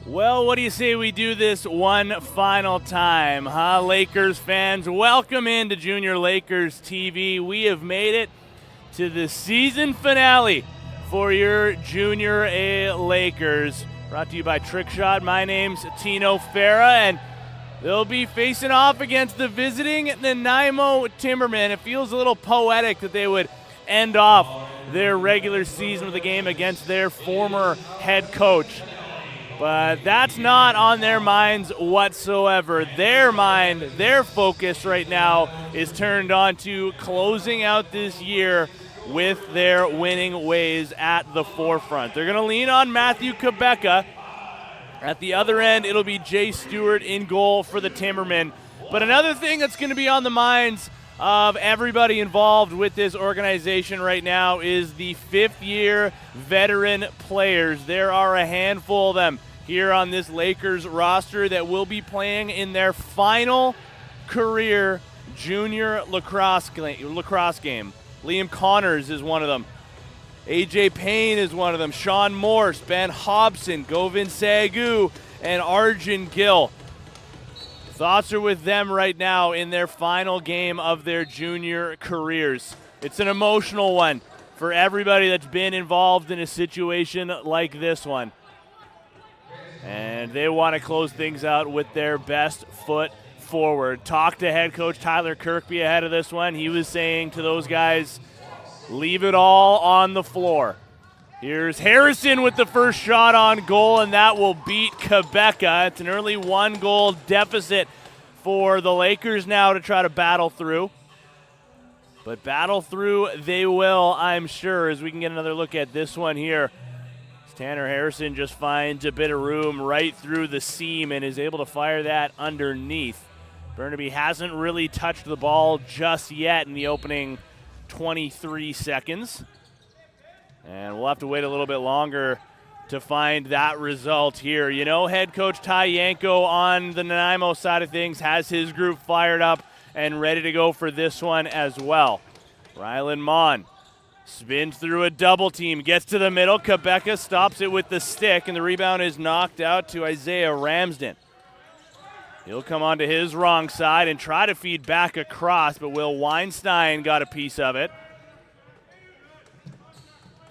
Well, what do you say we do this one final time, huh, Lakers fans? Welcome into Junior Lakers TV. We have made it to the season finale for your Junior A Lakers. Brought to you by Trickshot. My name's Tino Farah, and they'll be facing off against the visiting Nanaimo Timbermen. It feels a little poetic that they would end off their regular season with a game against their former head coach. But that's not on their minds whatsoever. Their focus right now is turned on to closing out this year with their winning ways at the forefront. They're going to lean on Matthew Quebeca. At the other end, it'll be Jay Stewart in goal for the Timbermen. But another thing that's going to be on the minds of everybody involved with this organization right now is the fifth-year veteran players. There are a handful of them here on this Lakers roster that will be playing in their final career junior lacrosse game. Liam Connors is one of them. AJ Payne is one of them. Sean Morse, Ben Hobson, Govin Sagu, and Arjun Gill. Thoughts are with them right now in their final game of their junior careers. It's an emotional one for everybody that's been involved in a situation like this one. And they want to close things out with their best foot forward. Talked to head coach Tyler Kirkby ahead of this one. He was saying to those guys, leave it all on the floor. Here's Harrison with the first shot on goal, and that will beat Quebeca. It's an early one-goal deficit for the Lakers now to try to battle through. But battle through they will, I'm sure, as we can get another look at this one here. Tanner Harrison just finds a bit of room right through the seam and is able to fire that underneath. Burnaby hasn't really touched the ball just yet in the opening 23 seconds. And we'll have to wait a little bit longer to find that result here. You know, head coach Ty Yanko on the Nanaimo side of things has his group fired up and ready to go for this one as well. Rylan Mon spins through a double team, gets to the middle. Quebeca stops it with the stick, and the rebound is knocked out to Isaiah Ramsden. He'll come onto his wrong side and try to feed back across, but Will Weinstein got a piece of it.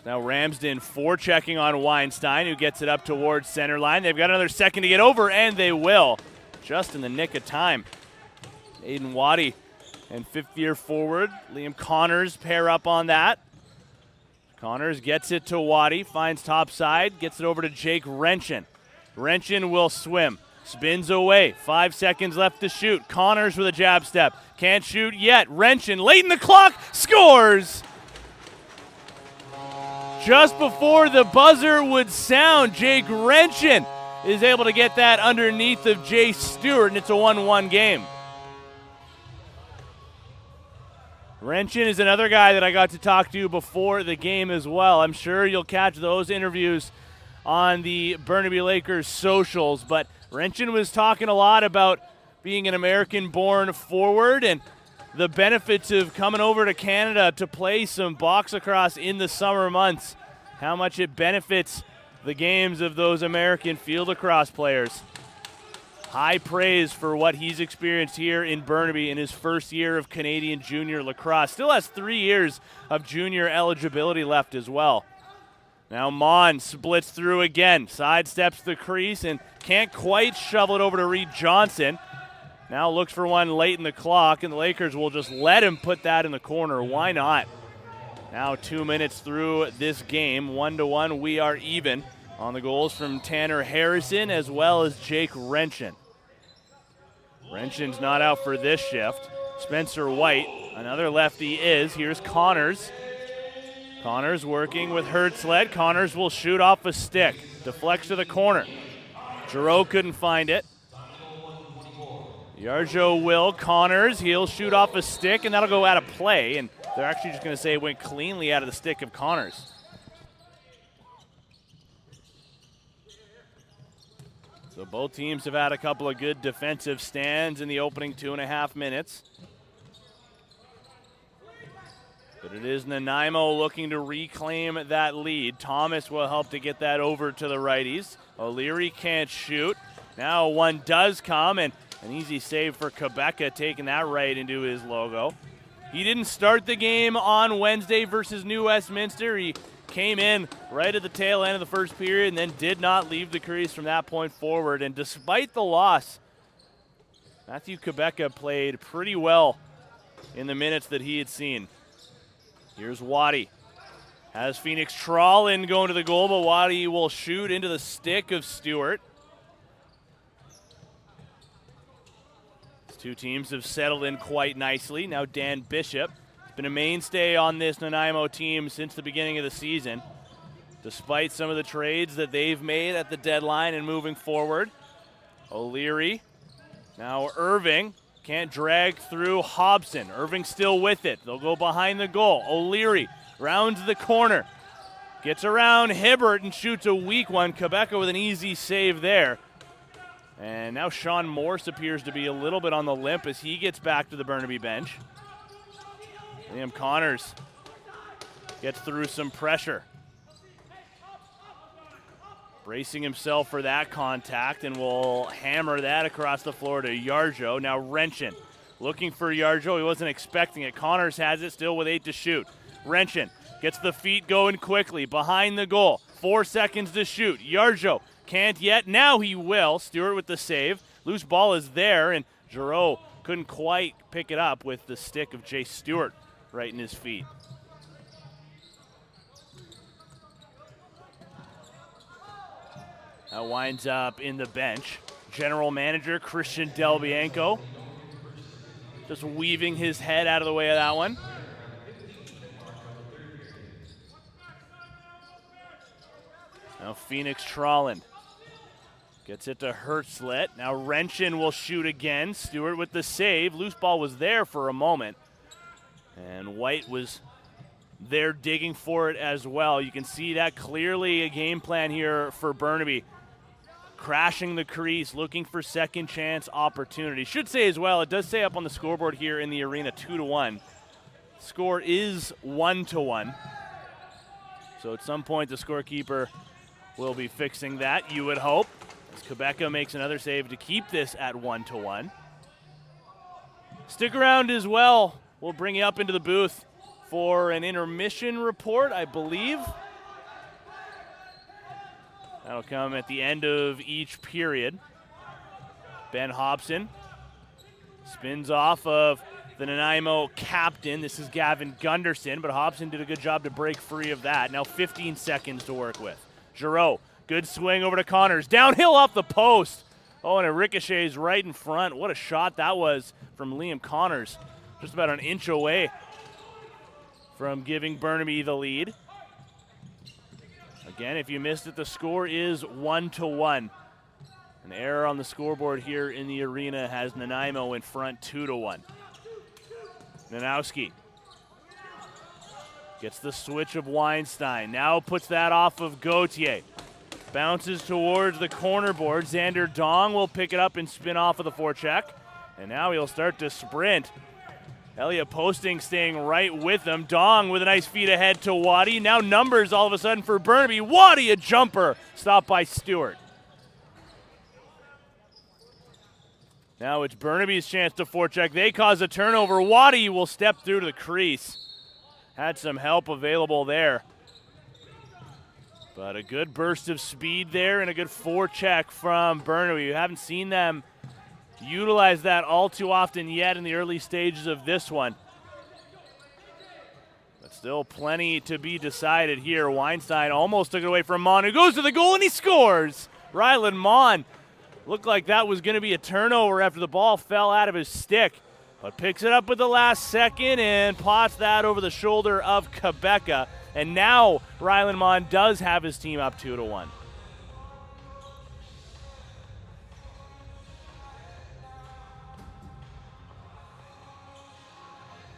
Now Ramsden forechecking on Weinstein, who gets it up towards center line. They've got another second to get over, and they will, just in the nick of time. Aiden Waddy and fifth-year forward Liam Connors pair up on that. Connors gets it to Waddy, finds top side, gets it over to Jake Wrenchin. Wrenchin will swim, spins away, 5 seconds left to shoot. Connors with a jab step, can't shoot yet. Wrenchin late in the clock, scores! Just before the buzzer would sound, Jake Wrenchin is able to get that underneath of Jay Stewart, and it's a 1-1 game. Wrenchin is another guy that I got to talk to before the game as well. I'm sure you'll catch those interviews on the Burnaby Lakers socials, but Wrenchin was talking a lot about being an American-born forward and the benefits of coming over to Canada to play some box lacrosse in the summer months, how much it benefits the games of those American field lacrosse players. High praise for what he's experienced here in Burnaby in his first year of Canadian junior lacrosse. Still has 3 years of junior eligibility left as well. Now Mon splits through again, sidesteps the crease and can't quite shovel it over to Reed Johnson. Now looks for one late in the clock, and the Lakers will just let him put that in the corner. Why not? Now 2 minutes through this game, 1-1, we are even on the goals from Tanner Harrison as well as Jake Wrenchin. Wrenchin's not out for this shift. Spencer White, another lefty is. Here's Connors. Connors working with Hertzled. Connors will shoot off a stick. Deflects to the corner. Giroux couldn't find it. Yarjo will. Connors, he'll shoot off a stick, and that'll go out of play. And they're actually just going to say it went cleanly out of the stick of Connors. So both teams have had a couple of good defensive stands in the opening 2.5 minutes. But it is Nanaimo looking to reclaim that lead. Thomas will help to get that over to the righties. O'Leary can't shoot. Now one does come, and an easy save for Quebeca, taking that right into his logo. He didn't start the game on Wednesday versus New Westminster. He came in right at the tail end of the first period and then did not leave the crease from that point forward. And despite the loss, Matthew Quebeca played pretty well in the minutes that he had seen. Here's Waddy. Has Phoenix Trollen going to the goal, but Waddy will shoot into the stick of Stewart. These two teams have settled in quite nicely. Now Dan Bishop has been a mainstay on this Nanaimo team since the beginning of the season, despite some of the trades that they've made at the deadline and moving forward. O'Leary. Now Irving. Can't drag through Hobson. Irving still with it. They'll go behind the goal. O'Leary rounds the corner. Gets around Hibbert and shoots a weak one. Quebeca with an easy save there. And now Sean Morse appears to be a little bit on the limp as he gets back to the Burnaby bench. Liam Connors gets through some pressure. Bracing himself for that contact and will hammer that across the floor to Yarjo. Now Renshin looking for Yarjo. He wasn't expecting it. Connors has it still with 8 to shoot. Renshin gets the feet going quickly behind the goal. 4 seconds to shoot. Yarjo can't yet. Now he will. Stewart with the save. Loose ball is there, and Giroux couldn't quite pick it up with the stick of Jay Stewart right in his feet. That winds up in the bench. General manager Christian Del Bianco just weaving his head out of the way of that one. Now Phoenix Trolland gets it to Hertzlet. Now Renshin will shoot again. Stewart with the save. Loose ball was there for a moment. And White was there digging for it as well. You can see that clearly a game plan here for Burnaby. Crashing the crease, looking for second chance opportunity. Should say as well, it does say up on the scoreboard here in the arena 2-1. Score is 1-1. So at some point the scorekeeper will be fixing that, you would hope, as Quebeca makes another save to keep this at 1-1. Stick around as well. We'll bring you up into the booth for an intermission report, I believe. That'll come at the end of each period. Ben Hobson spins off of the Nanaimo captain. This is Gavin Gunderson, but Hobson did a good job to break free of that. Now 15 seconds to work with. Giroux, good swing over to Connors. Downhill off the post. Oh, and it ricochets right in front. What a shot that was from Liam Connors. Just about an inch away from giving Burnaby the lead. Again, if you missed it, the score is 1-1. An error on the scoreboard here in the arena has Nanaimo in front 2-1. Nanowski gets the switch of Weinstein. Now puts that off of Gauthier. Bounces towards the corner board. Xander Dong will pick it up and spin off of the forecheck. And now he'll start to sprint. Elliott Posting staying right with him. Dong with a nice feed ahead to Waddy. Now numbers all of a sudden for Burnaby. Waddy a jumper. Stopped by Stewart. Now it's Burnaby's chance to forecheck. They cause a turnover. Waddy will step through to the crease. Had some help available there. But a good burst of speed there and a good forecheck from Burnaby. We haven't seen them utilize that all too often yet in the early stages of this one. But still plenty to be decided here. Weinstein almost took it away from Mon, who goes to the goal and he scores. Ryland Mon looked like that was going to be a turnover after the ball fell out of his stick, but picks it up with the last second and pots that over the shoulder of Quebeca. And now Ryland Mon does have his team up 2-1.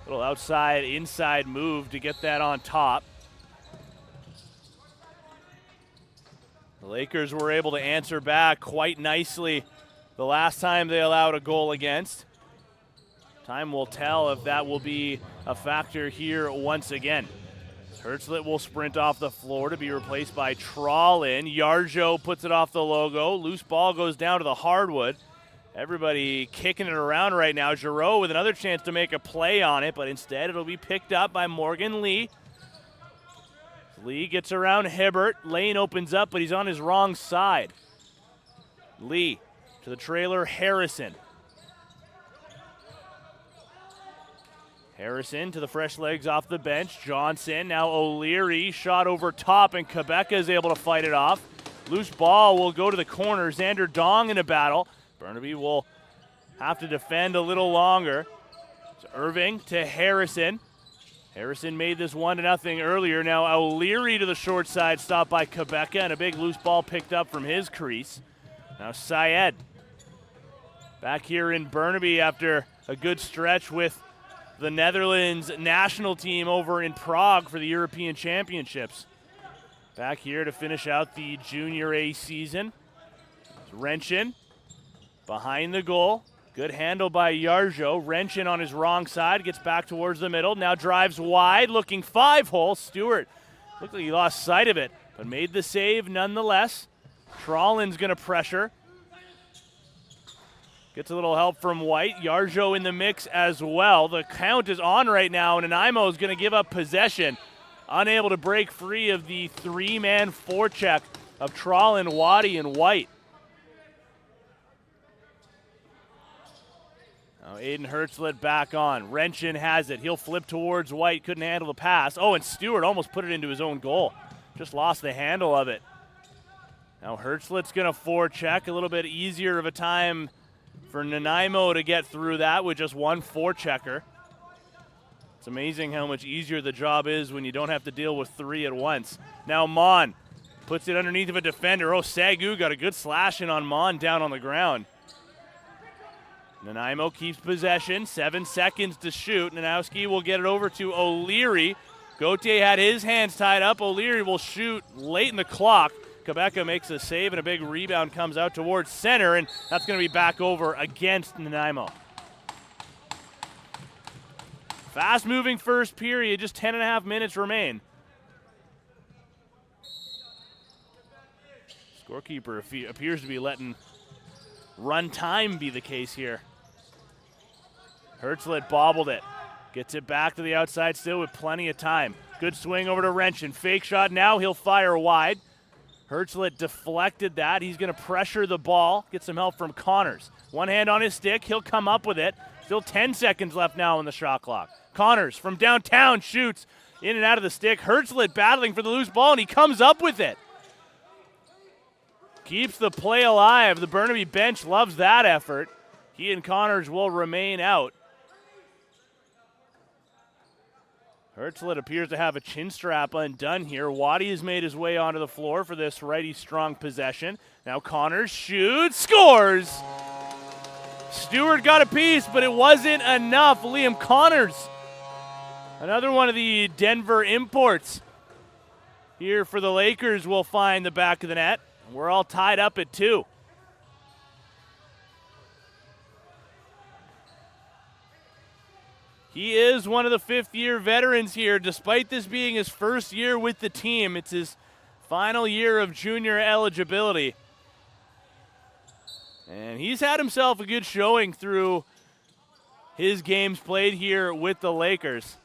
Little outside, inside move to get that on top. The Lakers were able to answer back quite nicely the last time they allowed a goal against. Time will tell if that will be a factor here once again. Hertzlet will sprint off the floor to be replaced by Trollin. Yarjo puts it off the logo. Loose ball goes down to the hardwood. Everybody kicking it around right now. Giroux with another chance to make a play on it, but instead it'll be picked up by Morgan Lee. Lee gets around Hibbert. Lane opens up, but he's on his wrong side. Lee to the trailer, Harrison. Harrison to the fresh legs off the bench. Johnson, now O'Leary, shot over top, and Quebec is able to fight it off. Loose ball will go to the corner. Xander Dong in a battle. Burnaby will have to defend a little longer. So Irving to Harrison. Harrison made this 1-0 earlier. Now O'Leary to the short side, stopped by Quebec, and a big loose ball picked up from his crease. Now Syed back here in Burnaby after a good stretch with the Netherlands national team over in Prague for the European Championships. Back here to finish out the Junior A season. Renchin behind the goal. Good handle by Yarjo. Renchin on his wrong side, gets back towards the middle. Now drives wide, looking 5-hole. Stewart looked like he lost sight of it, but made the save nonetheless. Trollin's going to pressure. Gets a little help from White. Yarjo in the mix as well. The count is on right now, and Nanaimo is going to give up possession. Unable to break free of the three-man forecheck of Trollin, Waddy, and White. Now Aiden Hertzlet back on. Renchin has it. He'll flip towards White. Couldn't handle the pass. Oh, and Stewart almost put it into his own goal. Just lost the handle of it. Now Hertzlet's going to forecheck. A little bit easier of a time for Nanaimo to get through that with just one forechecker. It's amazing how much easier the job is when you don't have to deal with three at once. Now Mon puts it underneath of a defender. Oh, Sagu got a good slash in on Mon down on the ground. Nanaimo keeps possession. 7 seconds to shoot. Nanowski will get it over to O'Leary. Gauthier had his hands tied up. O'Leary will shoot late in the clock. Quebec makes a save, and a big rebound comes out towards center, and that's going to be back over against Nanaimo. Fast-moving first period, just 10.5 minutes remain. Scorekeeper appears to be letting run time be the case here. Hertzlet bobbled it. Gets it back to the outside still with plenty of time. Good swing over to Renchin. Fake shot now. He'll fire wide. Hertzlet deflected that. He's going to pressure the ball. Get some help from Connors. One hand on his stick. He'll come up with it. Still 10 seconds left now on the shot clock. Connors from downtown shoots in and out of the stick. Hertzlet battling for the loose ball, and he comes up with it. Keeps the play alive. The Burnaby bench loves that effort. He and Connors will remain out. Hertzlet appears to have a chin strap undone here. Waddy has made his way onto the floor for this righty strong possession. Now Connors shoots, scores! Stewart got a piece, but it wasn't enough. Liam Connors, another one of the Denver imports here for the Lakers, will find the back of the net. We're all tied up at 2. He is one of the fifth-year veterans here. Despite this being his first year with the team, it's his final year of junior eligibility. And he's had himself a good showing through his games played here with the Lakers.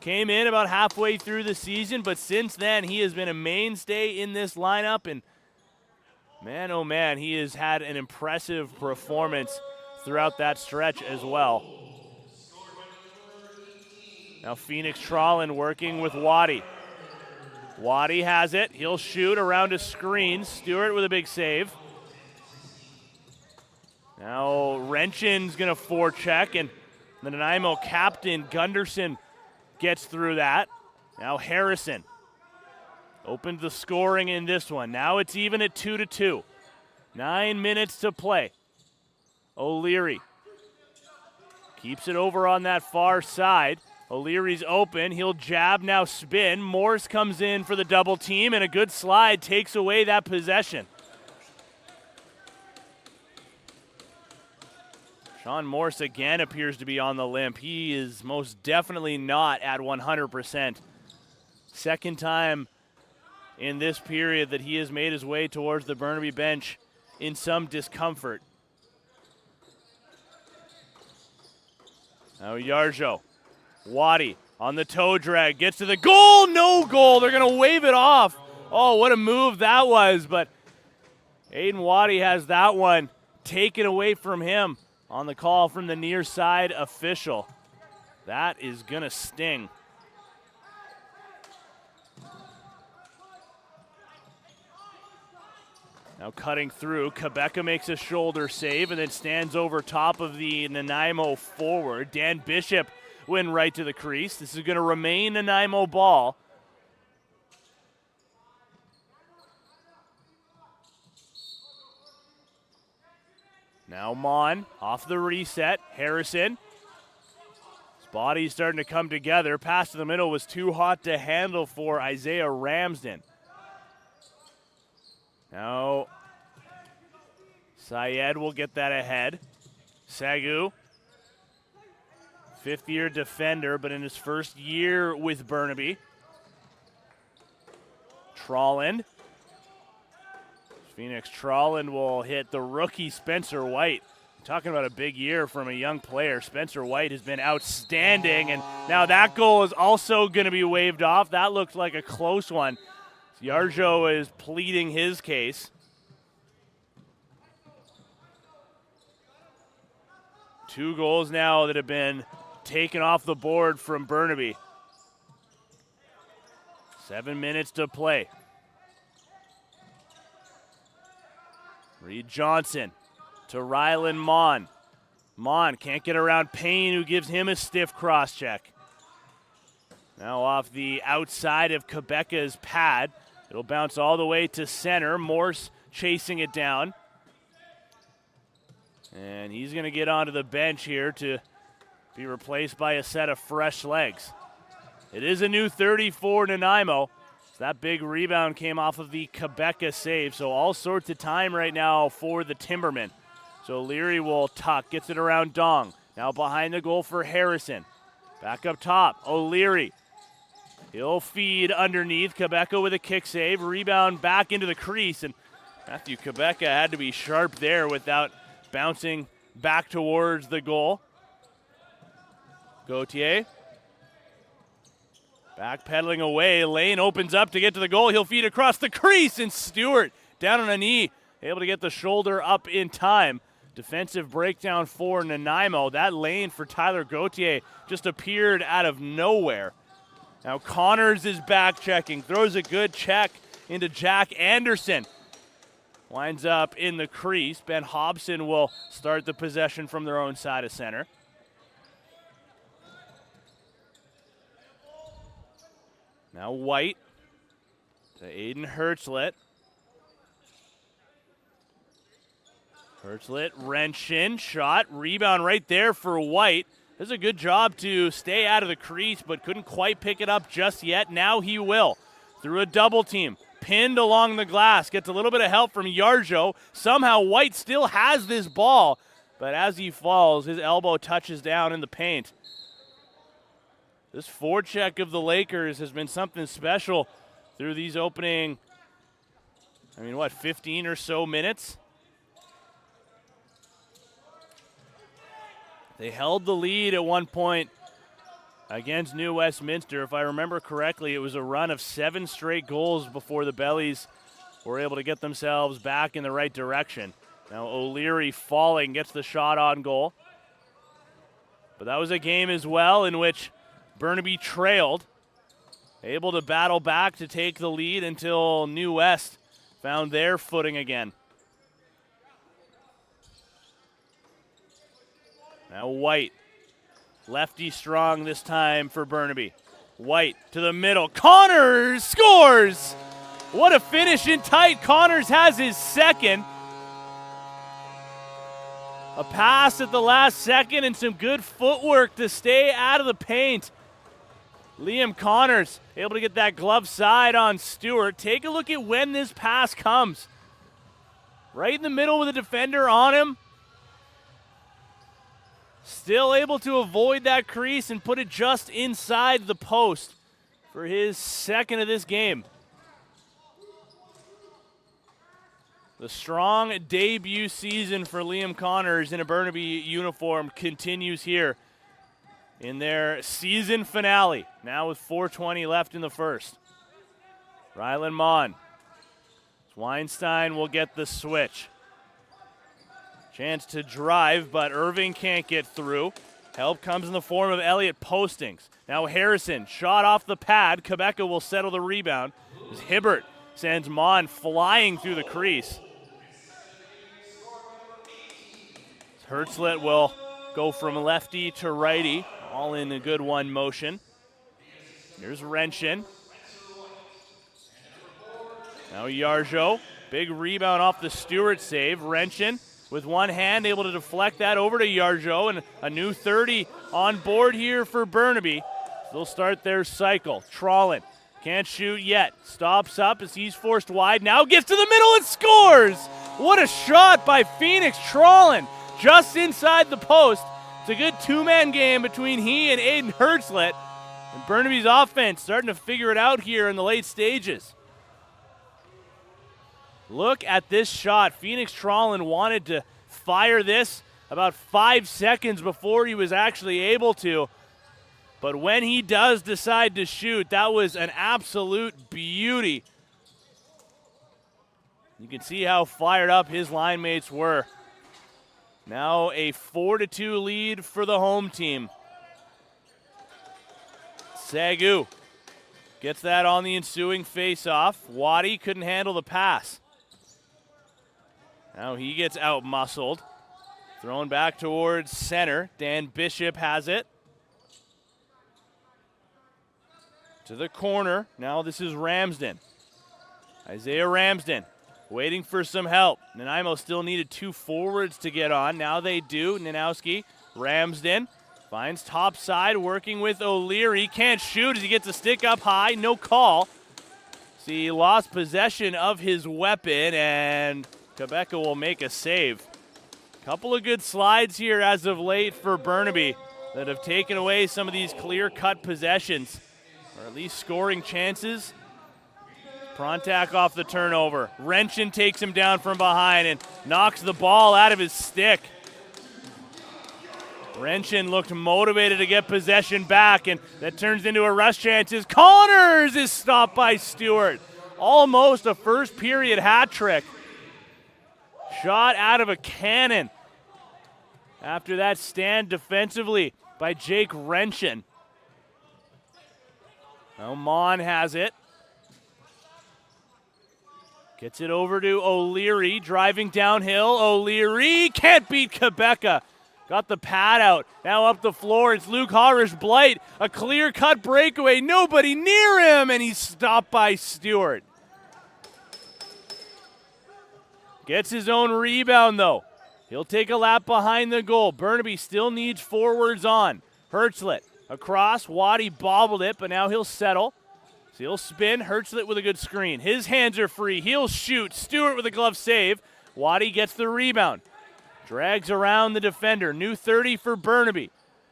Came in about halfway through the season, but since then he has been a mainstay in this lineup. And man, oh man, he has had an impressive performance throughout that stretch as well. Now Phoenix Trollin working with Waddy. Waddy has it. He'll shoot around a screen. Stewart with a big save. Now Renchin's going to forecheck, and the Nanaimo captain, Gunderson, gets through that. Now Harrison opened the scoring in this one. Now it's even at 2-2. 9 minutes to play. O'Leary keeps it over on that far side. O'Leary's open. He'll jab, now spin. Morse comes in for the double team, and a good slide takes away that possession. Sean Morse again appears to be on the limp. He is most definitely not at 100%. Second time in this period that he has made his way towards the Burnaby bench in some discomfort. Now Yarjo, Waddy on the toe drag, gets to the goal, no goal. They're going to wave it off. Oh, what a move that was, but Aiden Waddy has that one taken away from him on the call from the near side official. That is going to sting. Now cutting through, Quebeca makes a shoulder save and then stands over top of the Nanaimo forward. Dan Bishop went right to the crease. This is going to remain Nanaimo ball. Now Mon off the reset. Harrison. His body's starting to come together. Pass to the middle was too hot to handle for Isaiah Ramsden. Now Syed will get that ahead. Sagu, fifth-year defender, but in his first year with Burnaby. Trolland. Phoenix Trolland will hit the rookie Spencer White. Talking about a big year from a young player. Spencer White has been outstanding, and now that goal is also going to be waved off. That looked like a close one. Yarjo is pleading his case. Two goals now that have been taken off the board from Burnaby. 7 minutes to play. Reed Johnson to Rylan Mon. Mon can't get around Payne, who gives him a stiff cross check. Now off the outside of Quebeca's pad. It'll bounce all the way to center. Morse chasing it down. And he's going to get onto the bench here to be replaced by a set of fresh legs. It is a new 30 for Nanaimo. So that big rebound came off of the Quebeca save. So all sorts of time right now for the Timbermen. So Leary will tuck, gets it around Dong. Now behind the goal for Harrison. Back up top, O'Leary. He'll feed underneath. Quebeca with a kick save. Rebound back into the crease. And Matthew Quebeca had to be sharp there without bouncing back towards the goal. Gauthier. Backpedaling away. Lane opens up to get to the goal. He'll feed across the crease. And Stewart down on a knee. Able to get the shoulder up in time. Defensive breakdown for Nanaimo. That lane for Tyler Gauthier just appeared out of nowhere. Now Connors is back checking. Throws a good check into Jack Anderson. Winds up in the crease. Ben Hobson will start the possession from their own side of center. Now White to Aiden Hertzlet. Hertzlet, wrench in, shot, rebound right there for White. Does a good job to stay out of the crease, but couldn't quite pick it up just yet. Now he will. Through a double team, pinned along the glass, gets a little bit of help from Yarjo. Somehow White still has this ball, but as he falls, his elbow touches down in the paint. This forecheck of the Lakers has been something special through these opening, 15 or so minutes? They held the lead at one point against New Westminster. If I remember correctly, it was a run of 7 straight goals before the Bellies were able to get themselves back in the right direction. Now O'Leary falling, gets the shot on goal. But that was a game as well in which Burnaby trailed, able to battle back to take the lead until New West found their footing again. Now White, lefty strong this time for Burnaby. White to the middle. Connors scores! What a finish in tight. Connors has his second. A pass at the last second and some good footwork to stay out of the paint. Liam Connors able to get that glove side on Stewart. Take a look at when this pass comes. Right in the middle with a defender on him. Still able to avoid that crease and put it just inside the post for his second of this game. The strong debut season for Liam Connors in a Burnaby uniform continues here in their season finale, now with 4:20 left in the first. Rylan Mon. Weinstein will get the switch. Chance to drive, but Irving can't get through. Help comes in the form of Elliott Postings. Now Harrison, shot off the pad. Quebeca will settle the rebound as Hibbert sends Mon flying through the crease. Hertzlet will go from lefty to righty, all in a good one motion. Here's Renshin. Now Yarjo, big rebound off the Stewart save. Renshin with one hand able to deflect that over to Yarjo, and a new 30 on board here for Burnaby. They'll start their cycle. Trollin can't shoot yet. Stops up as he's forced wide. Now gets to the middle and scores! What a shot by Phoenix Trollin, just inside the post. It's a good two-man game between he and Aiden Hertzlet. And Burnaby's offense starting to figure it out here in the late stages. Look at this shot. Phoenix Trollin wanted to fire this about 5 seconds before he was actually able to. But when he does decide to shoot, that was an absolute beauty. You can see how fired up his line mates were. Now a 4-2 lead for the home team. Sagu gets that on the ensuing face-off. Waddy couldn't handle the pass. Now he gets out-muscled. Thrown back towards center. Dan Bishop has it. To the corner. Now this is Ramsden. Isaiah Ramsden waiting for some help. Nanaimo still needed two forwards to get on. Now they do. Nanowski, Ramsden finds top side, working with O'Leary. Can't shoot as he gets a stick up high. No call. See, he lost possession of his weapon, and Quebeca will make a save. Couple of good slides here as of late for Burnaby that have taken away some of these clear-cut possessions, or at least scoring chances. Prontak off the turnover. Renshin takes him down from behind and knocks the ball out of his stick. Renshin looked motivated to get possession back, and that turns into a rush chances. Connors is stopped by Stewart. Almost a first period hat trick. Shot out of a cannon after that stand defensively by Jake Renshin. Now Mon has it. Gets it over to O'Leary, driving downhill. O'Leary can't beat Quebeca. Got the pad out. Now up the floor, it's Luke Harish-Blight. A clear-cut breakaway, nobody near him, and he's stopped by Stewart. Gets his own rebound, though. He'll take a lap behind the goal. Burnaby still needs forwards on. Hertzlet across. Waddy bobbled it, but now he'll settle. So he'll spin. Hertzlet with a good screen. His hands are free. He'll shoot. Stewart with a glove save. Waddy gets the rebound. Drags around the defender. New 30 for Burnaby.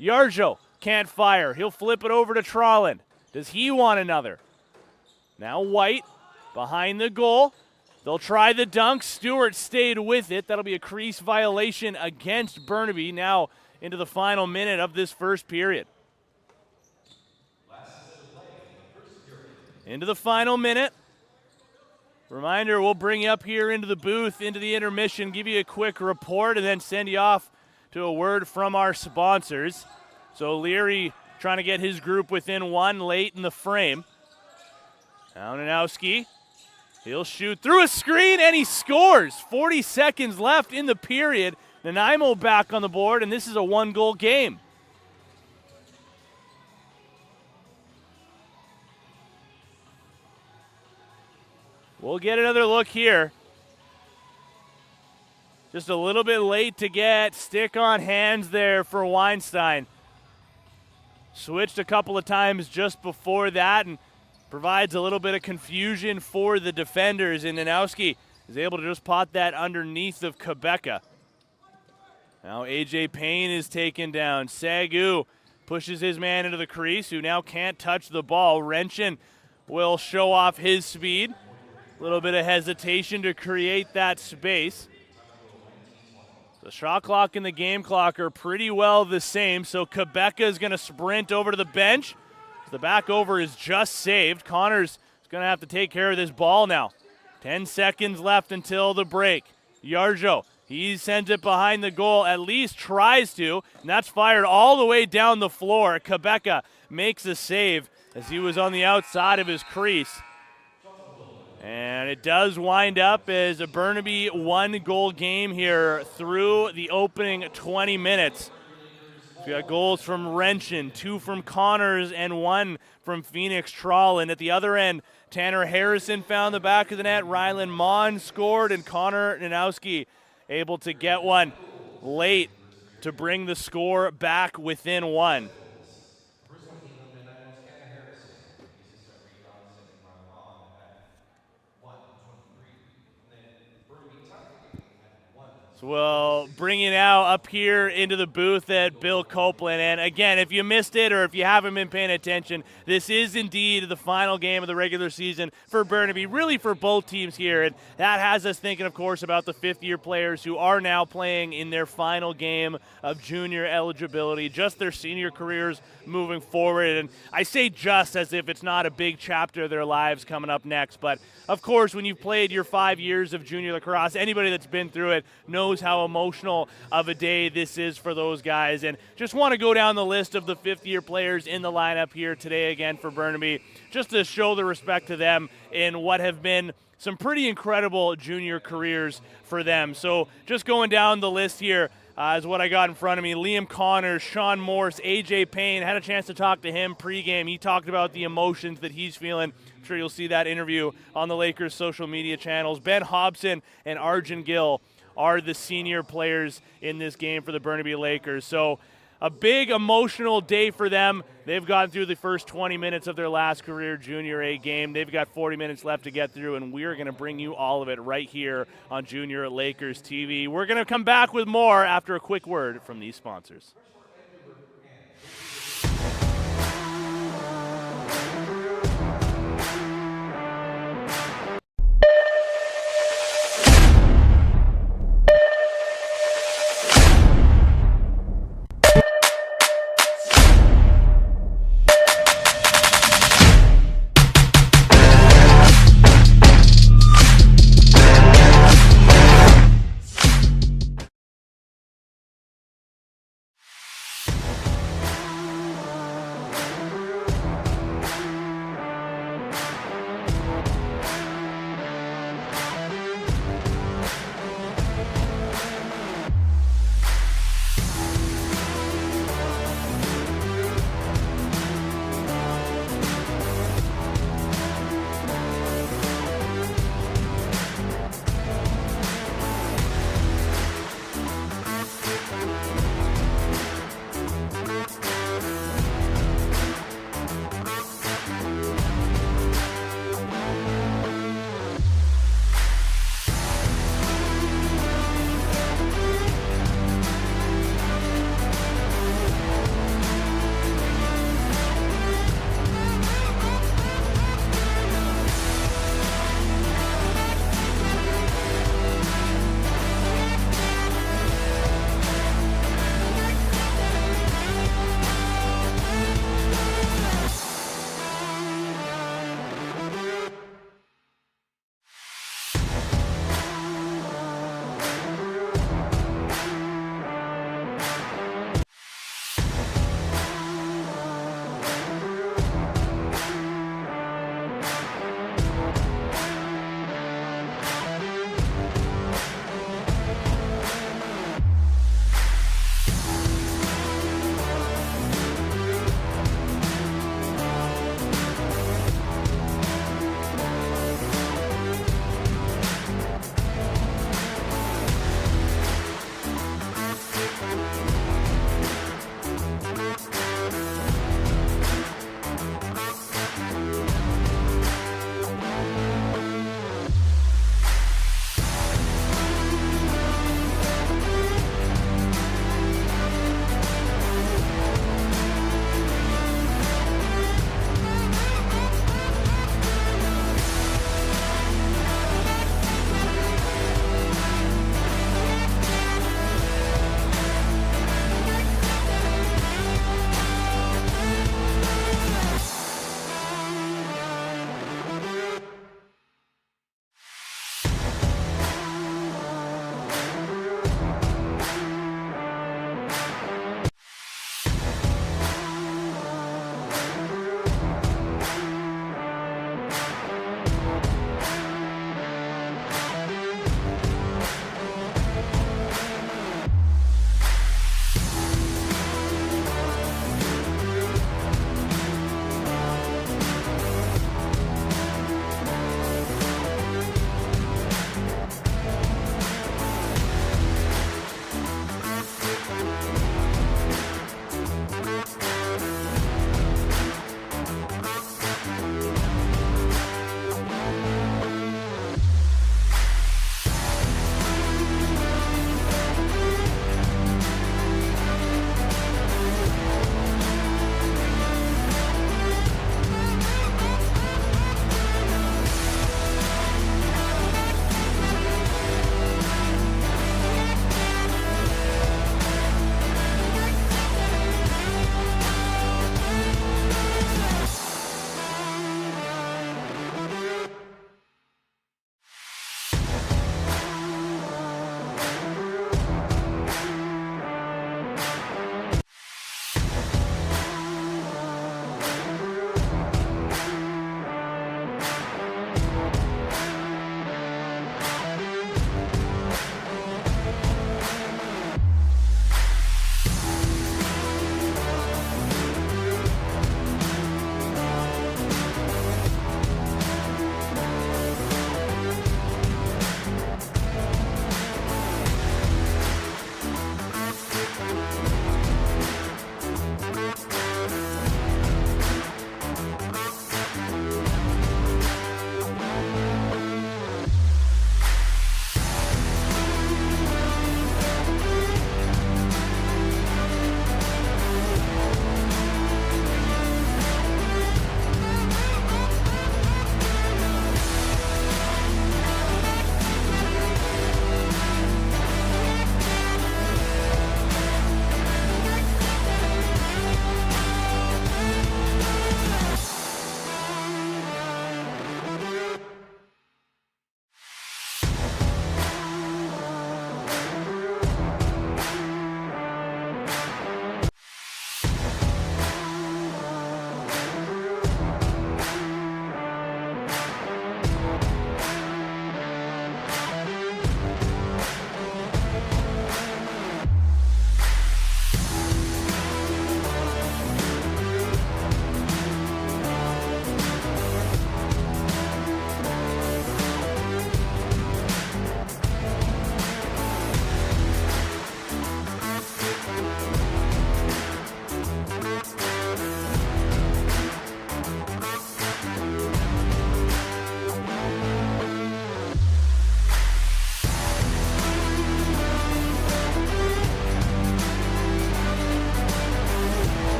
Yarjo can't fire. He'll flip it over to Trollin. Does he want another? Now White behind the goal. They'll try the dunk. Stewart stayed with it. That'll be a crease violation against Burnaby now into the final minute of this first period. Into the final minute. Reminder, we'll bring you up here into the booth, into the intermission, give you a quick report, and then send you off to a word from our sponsors. So Leary trying to get his group within one late in the frame. Now Nanowski. He'll shoot through a screen, and he scores. 40 seconds left in the period. Nanaimo back on the board, and this is a one-goal game. We'll get another look here. Just a little bit late to get stick on hands there for Weinstein. Switched a couple of times just before that, and provides a little bit of confusion for the defenders, and Nanowski is able to just pot that underneath of Quebeca. Now A.J. Payne is taken down. Sagu pushes his man into the crease, who now can't touch the ball. Wrenchin will show off his speed. A little bit of hesitation to create that space. The shot clock and the game clock are pretty well the same, so Quebeca is going to sprint over to the bench. The back over is just saved. Connors is going to have to take care of this ball now. 10 seconds left until the break. Yarjo, he sends it behind the goal, at least tries to, and that's fired all the way down the floor. Quebeca makes a save as he was on the outside of his crease. And it does wind up as a Burnaby one-goal game here through the opening 20 minutes. We got goals from Wrenchin, 2 from Connors, and 1 from Phoenix Trawlin. At the other end, Tanner Harrison found the back of the net. Rylan Mon scored, and Connor Nanowski able to get one late to bring the score back within 1. We'll bring you now up here into the booth at Bill Copeland. And again, if you missed it or if you haven't been paying attention, this is indeed the final game of the regular season for Burnaby, really for both teams here. And that has us thinking, of course, about the fifth-year players who are now playing in their final game of junior eligibility, just their senior careers moving forward. And I say just as if it's not a big chapter of their lives coming up next. But, of course, when you've played your 5 years of junior lacrosse, anybody that's been through it knows how emotional of a day this is for those guys. And just want to go down the list of the fifth-year players in the lineup here today again for Burnaby, just to show the respect to them in what have been some pretty incredible junior careers for them. So just going down the list here is what I got in front of me. Liam Connors, Sean Morse, A.J. Payne. Had a chance to talk to him pregame. He talked about the emotions that he's feeling. I'm sure you'll see that interview on the Lakers' social media channels. Ben Hobson and Arjun Gill are the senior players in this game for the Burnaby Lakers. So a big emotional day for them. They've gotten through the first 20 minutes of their last career Junior A game. They've got 40 minutes left to get through, and we're going to bring you all of it right here on Junior Lakers TV. We're going to come back with more after a quick word from these sponsors.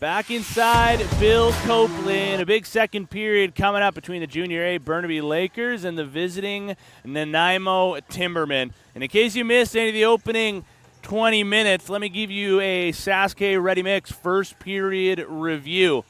Back inside, Bill Copeland. A big second period coming up between the Junior A Burnaby Lakers and the visiting Nanaimo Timbermen. And in case you missed any of the opening 20 minutes, let me give you a Saskay Ready Mix first period review,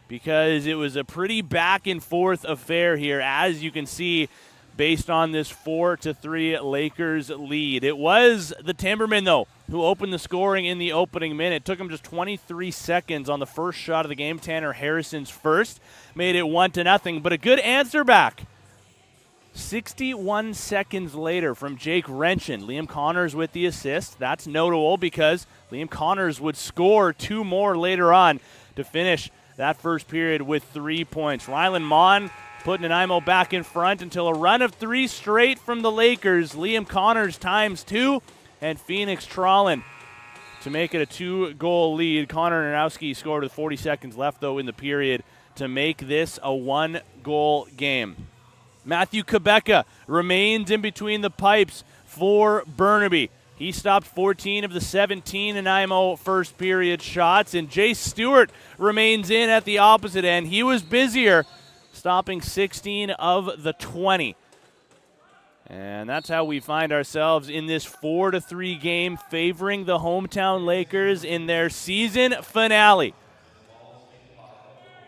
because it was a pretty back and forth affair here, as you can see, based on this 4-3 Lakers lead. It was the Timbermen, though, who opened the scoring in the opening minute. It took them just 23 seconds on the first shot of the game. Tanner Harrison's first made it 1-0, but a good answer back 61 seconds later from Jake Renshin. Liam Connors with the assist. That's notable because Liam Connors would score 2 more later on to finish that first period with 3 points. Rylan Mon put Nanaimo back in front until a run of 3 straight from the Lakers. Liam Connors times 2, and Phoenix Trollen to make it a 2-goal lead. Connor Nanowski scored with 40 seconds left, though, in the period to make this a 1-goal game. Matthew Quebeca remains in between the pipes for Burnaby. He stopped 14 of the 17 Nanaimo first period shots, and Jay Stewart remains in at the opposite end. He was busier, stopping 16 of the 20. And that's how we find ourselves in this 4-3 game favoring the hometown Lakers in their season finale.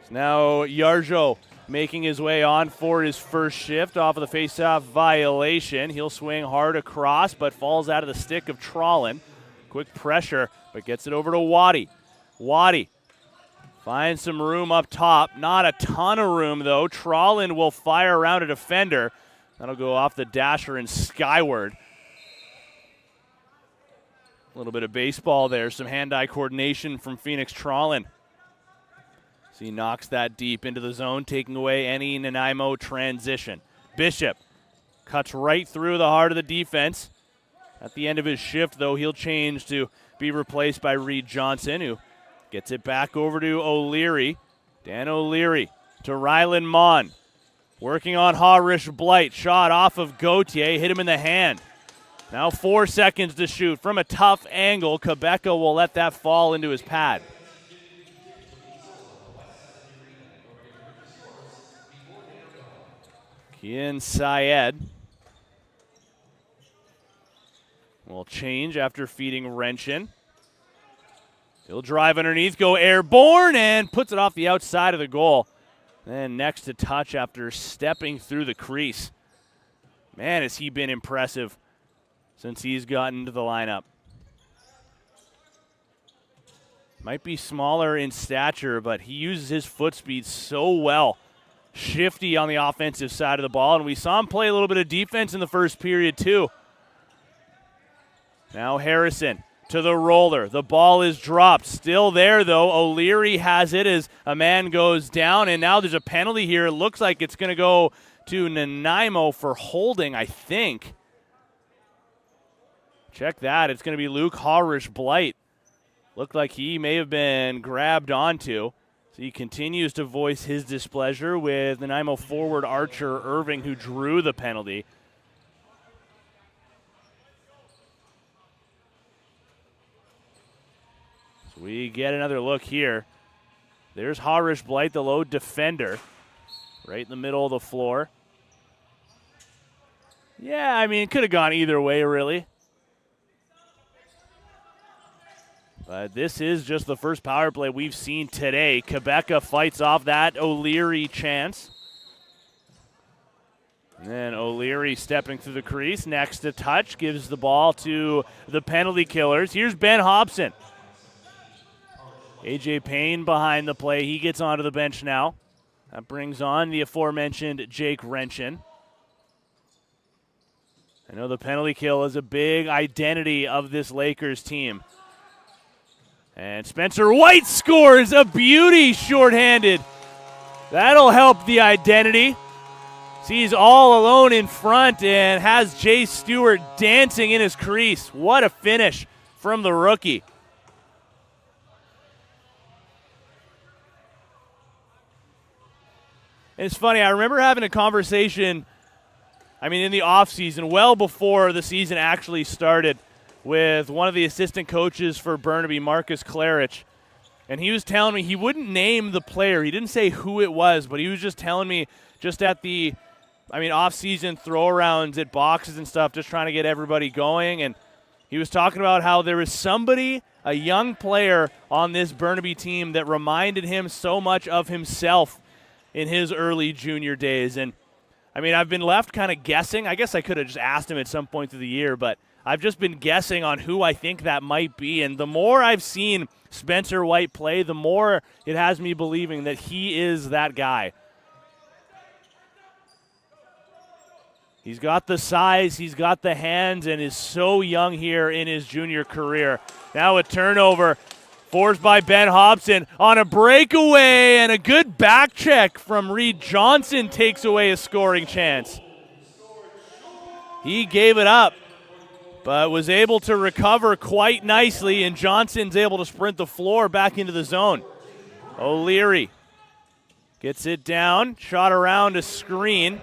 So now Yarjo making his way on for his first shift off of the faceoff violation. He'll swing hard across, but falls out of the stick of Trollen. Quick pressure, but gets it over to Waddy. Waddy finds some room up top. Not a ton of room, though. Trollen will fire around a defender. That'll go off the dasher and skyward. A little bit of baseball there. Some hand-eye coordination from Phoenix Trollen. So he knocks that deep into the zone, taking away any Nanaimo transition. Bishop cuts right through the heart of the defense. At the end of his shift, though, he'll change to be replaced by Reed Johnson, who gets it back over to O'Leary. Dan O'Leary to Rylan Mon. Working on Harish Blight. Shot off of Gauthier. Hit him in the hand. Now 4 seconds to shoot. From a tough angle, Quebeca will let that fall into his pad. Kian Syed will change after feeding Renshin. He'll drive underneath, go airborne, and puts it off the outside of the goal. Then next to touch after stepping through the crease. Man, has he been impressive since he's gotten to the lineup. Might be smaller in stature, but he uses his foot speed so well. Shifty on the offensive side of the ball, and we saw him play a little bit of defense in the first period too. Now Harrison to the roller. The ball is dropped. Still there, though. O'Leary has it as a man goes down, and now there's a penalty here. It looks like it's going to go to Nanaimo for holding, I think. Check that. It's going to be Luke Harish Blight. Looked like he may have been grabbed onto. So he continues to voice his displeasure with Nanaimo forward Archer Irving, who drew the penalty. So we get another look here. There's Harish Blight, the low defender, right in the middle of the floor. Yeah, I mean, it could have gone either way, really. But this is just the first power play we've seen today. Quebeca fights off that O'Leary chance. And then O'Leary stepping through the crease. Next to touch, gives the ball to the penalty killers. Here's Ben Hobson. A.J. Payne behind the play. He gets onto the bench now. That brings on the aforementioned Jake Renshin. I know the penalty kill is a big identity of this Lakers team. And Spencer White scores a beauty shorthanded. That'll help the identity. He's all alone in front and has Jay Stewart dancing in his crease. What a finish from the rookie. And it's funny, I remember having a conversation, in the offseason, well before the season actually started, with one of the assistant coaches for Burnaby, Marcus Clarich. And he was telling me he wouldn't name the player. He didn't say who it was, but he was just telling me just at the, off-season throw-arounds at boxes and stuff, just trying to get everybody going. And he was talking about how there was somebody, a young player on this Burnaby team that reminded him so much of himself in his early junior days. And, I've been left kind of guessing. I guess I could have just asked him at some point through the year, but I've just been guessing on who I think that might be. And the more I've seen Spencer White play, the more it has me believing that he is that guy. He's got the size, he's got the hands, and is so young here in his junior career. Now a turnover forced by Ben Hobson on a breakaway, and a good back check from Reed Johnson takes away a scoring chance. He gave it up, but was able to recover quite nicely, and Johnson's able to sprint the floor back into the zone. O'Leary gets it down, shot around a screen.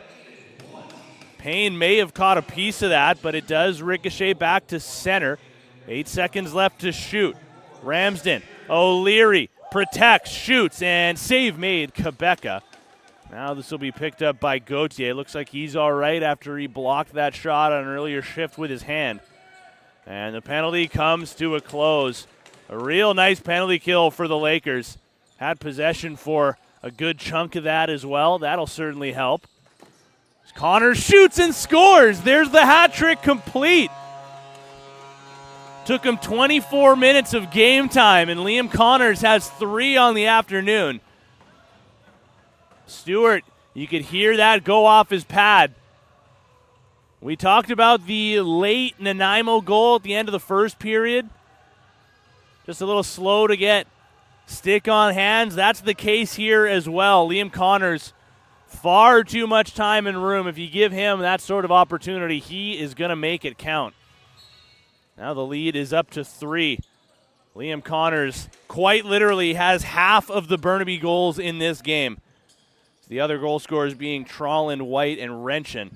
Payne may have caught a piece of that, but it does ricochet back to center. 8 seconds left to shoot. Ramsden, O'Leary protects, shoots, and save made, Quebeca. Now this will be picked up by Gauthier. Looks like he's all right after he blocked that shot on an earlier shift with his hand. And the penalty comes to a close. A real nice penalty kill for the Lakers. Had possession for a good chunk of that as well. That'll certainly help. Connors shoots and scores. There's the hat trick complete. Took him 24 minutes of game time, and Liam Connors has 3 on the afternoon. Stewart, you could hear that go off his pad. We talked about the late Nanaimo goal at the end of the first period. Just a little slow to get stick on hands. That's the case here as well. Liam Connors, far too much time and room. If you give him that sort of opportunity, he is going to make it count. Now the lead is up to 3. Liam Connors quite literally has half of the Burnaby goals in this game. The other goal scorers being Trolland, White, and Wrenchen.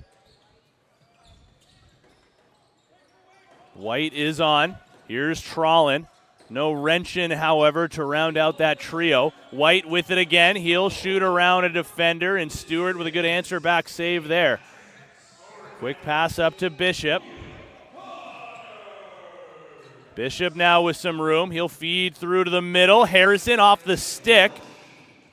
White is on. Here's Trolland. No Wrenchen, however, to round out that trio. White with it again. He'll shoot around a defender, and Stewart with a good answer back save there. Quick pass up to Bishop. Bishop now with some room. He'll feed through to the middle. Harrison off the stick.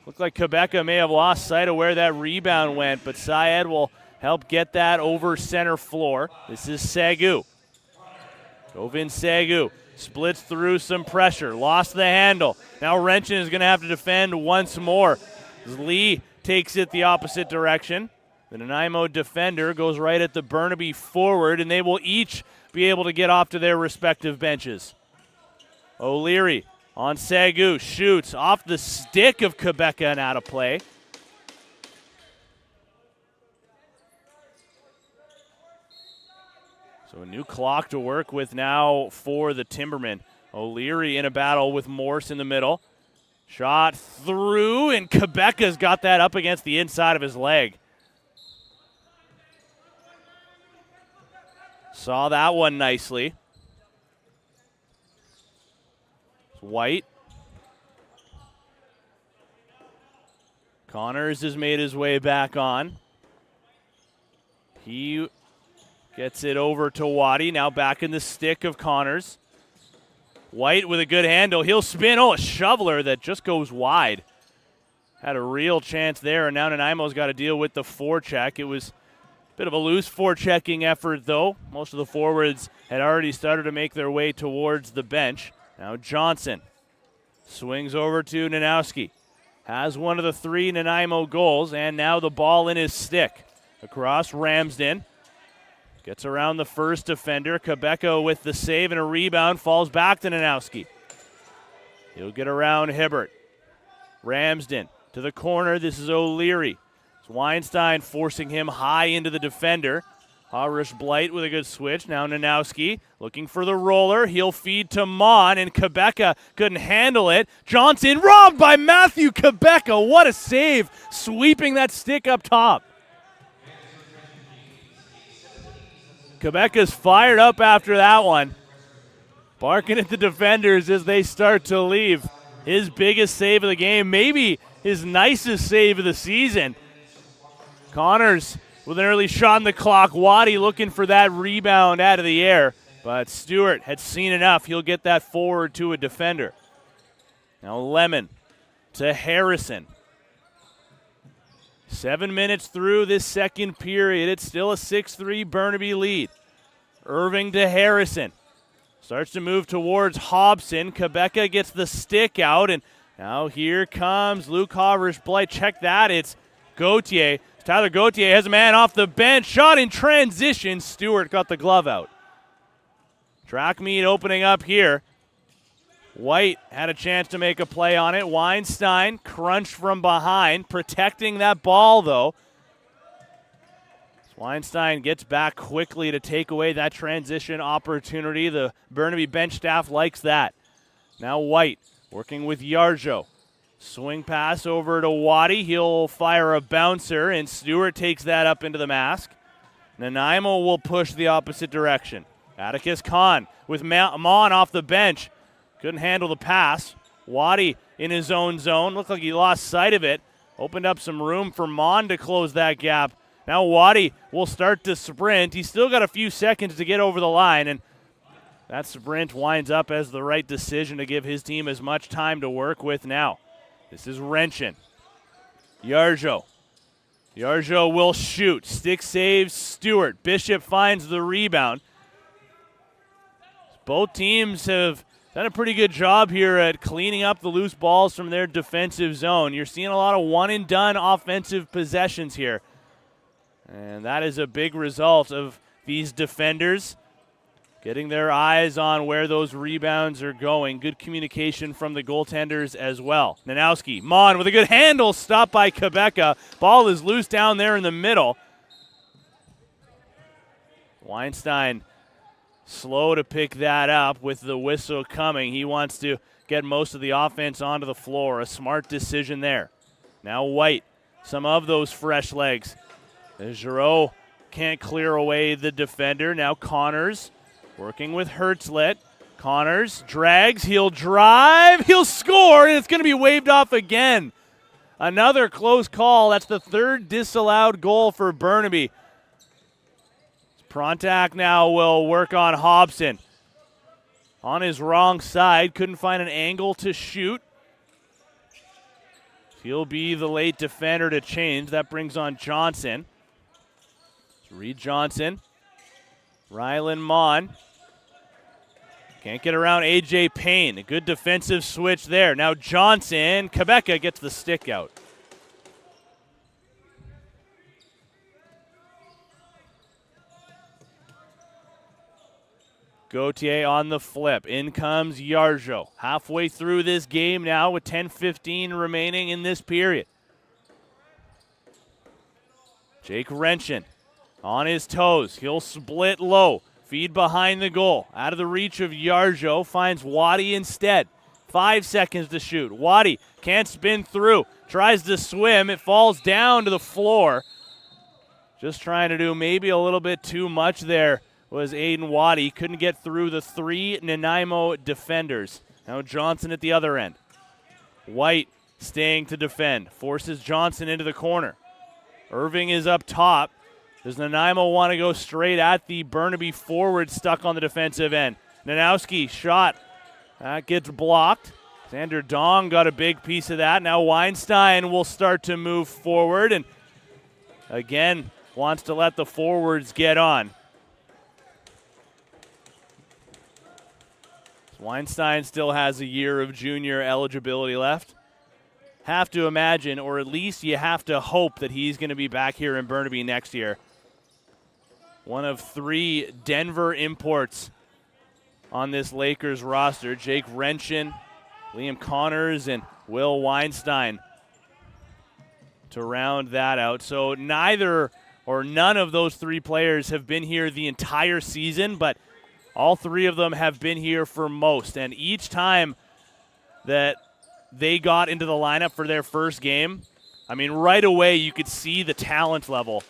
Looked like Quebeca may have lost sight of where that rebound went, but Syed will help get that over center floor. This is Segu. Govin Segu splits through some pressure, lost the handle. Now Wrenchen is going to have to defend once more. As Lee takes it the opposite direction. The Nanaimo defender goes right at the Burnaby forward, and they will each be able to get off to their respective benches. O'Leary on Segu, shoots off the stick of Quebeca and out of play. So a new clock to work with now for the Timbermen. O'Leary in a battle with Morse in the middle. Shot through, and Quebeca's got that up against the inside of his leg. Saw that one nicely. White. Connors has made his way back on. He gets it over to Waddy. Now back in the stick of Connors. White with a good handle. He'll spin. Oh, a shoveler that just goes wide. Had a real chance there, and now Nanaimo's got to deal with the forecheck. It was a bit of a loose forechecking effort, though. Most of the forwards had already started to make their way towards the bench. Now Johnson swings over to Nanowski. Has one of the 3 Nanaimo goals, and now the ball in his stick. Across Ramsden. Gets around the first defender. Quebeca with the save and a rebound. Falls back to Nanowski. He'll get around Hibbert. Ramsden to the corner. This is O'Leary. It's Weinstein forcing him high into the defender. Harish Blight with a good switch. Now Nanowski looking for the roller. He'll feed to Mon, and Quebeca couldn't handle it. Johnson robbed by Matthew Quebeca. What a save, sweeping that stick up top. Quebeca's fired up after that one. Barking at the defenders as they start to leave. his biggest save of the game, maybe his nicest save of the season. Connors with an early shot on the clock. Waddy looking for that rebound out of the air, but Stewart had seen enough. He'll get that forward to a defender. Now Lemon to Harrison. 7 minutes through this second period. It's still a 6-3 Burnaby lead. Irving to Harrison. Starts to move towards Hobson. Quebeca gets the stick out, and now here comes Luke Havers-Blight. Check that. It's Gauthier. Tyler Gauthier has a man off the bench. Shot in transition. Stewart got the glove out. Track meet opening up here. White had a chance to make a play on it. Weinstein crunched from behind, protecting that ball, though. Weinstein gets back quickly to take away that transition opportunity. The Burnaby bench staff likes that. Now White working with Yarjo. Swing pass over to Waddy. He'll fire a bouncer, and Stewart takes that up into the mask. Nanaimo will push the opposite direction. Atticus Kahn with Mon off the bench. Couldn't handle the pass. Waddy in his own zone. Looked like he lost sight of it. Opened up some room for Mon to close that gap. Now Waddy will start to sprint. He's still got a few seconds to get over the line, and that sprint winds up as the right decision to give his team as much time to work with now. This is Wrenchin. Yarjo. Yarjo will shoot. Stick saves Stewart. Bishop finds the rebound. Both teams have done a pretty good job here at cleaning up the loose balls from their defensive zone. You're seeing a lot of one-and-done offensive possessions here. And that is a big result of these defenders getting their eyes on where those rebounds are going. Good communication from the goaltenders as well. Nanowski, Mon with a good handle, stopped by Quebeca. Ball is loose down there in the middle. Weinstein slow to pick that up with the whistle coming. He wants to get most of the offense onto the floor. A smart decision there. Now White, some of those fresh legs. Giroux can't clear away the defender. Now Connors working with Hertzlet. Connors drags. He'll drive. He'll score, and it's going to be waved off again. Another close call. That's the third disallowed goal for Burnaby. Prontak now will work on Hobson. On his wrong side. Couldn't find an angle to shoot. He'll be the late defender to change. That brings on Johnson. Reed Johnson. Rylan Mon. Can't get around A.J. Payne. A good defensive switch there. Now Johnson. Quebeca gets the stick out. Gauthier on the flip. In comes Yarjo. Halfway through this game now with 10:15 remaining in this period. Jake Wrenchin on his toes. He'll split low. Feed behind the goal. Out of the reach of Yarjo. Finds Waddy instead. 5 seconds to shoot. Waddy can't spin through. Tries to swim. It falls down to the floor. Just trying to do maybe a little bit too much there was Aiden Waddy. Couldn't get through the three Nanaimo defenders. Now Johnson at the other end. White staying to defend. Forces Johnson into the corner. Irving is up top. Does Nanaimo want to go straight at the Burnaby forward stuck on the defensive end? Nanowski shot. That gets blocked. Xander Dong got a big piece of that. Now Weinstein will start to move forward and again wants to let the forwards get on. Weinstein still has a year of junior eligibility left. Have to imagine, or at least you have to hope that he's going to be back here in Burnaby next year. One of three Denver imports on this Lakers roster. Jake Wrenchin, Liam Connors, and Will Weinstein to round that out. So neither or none of those three players have been here the entire season, but all three of them have been here for most. And each time that they got into the lineup for their first game, I mean, right away you could see the talent level.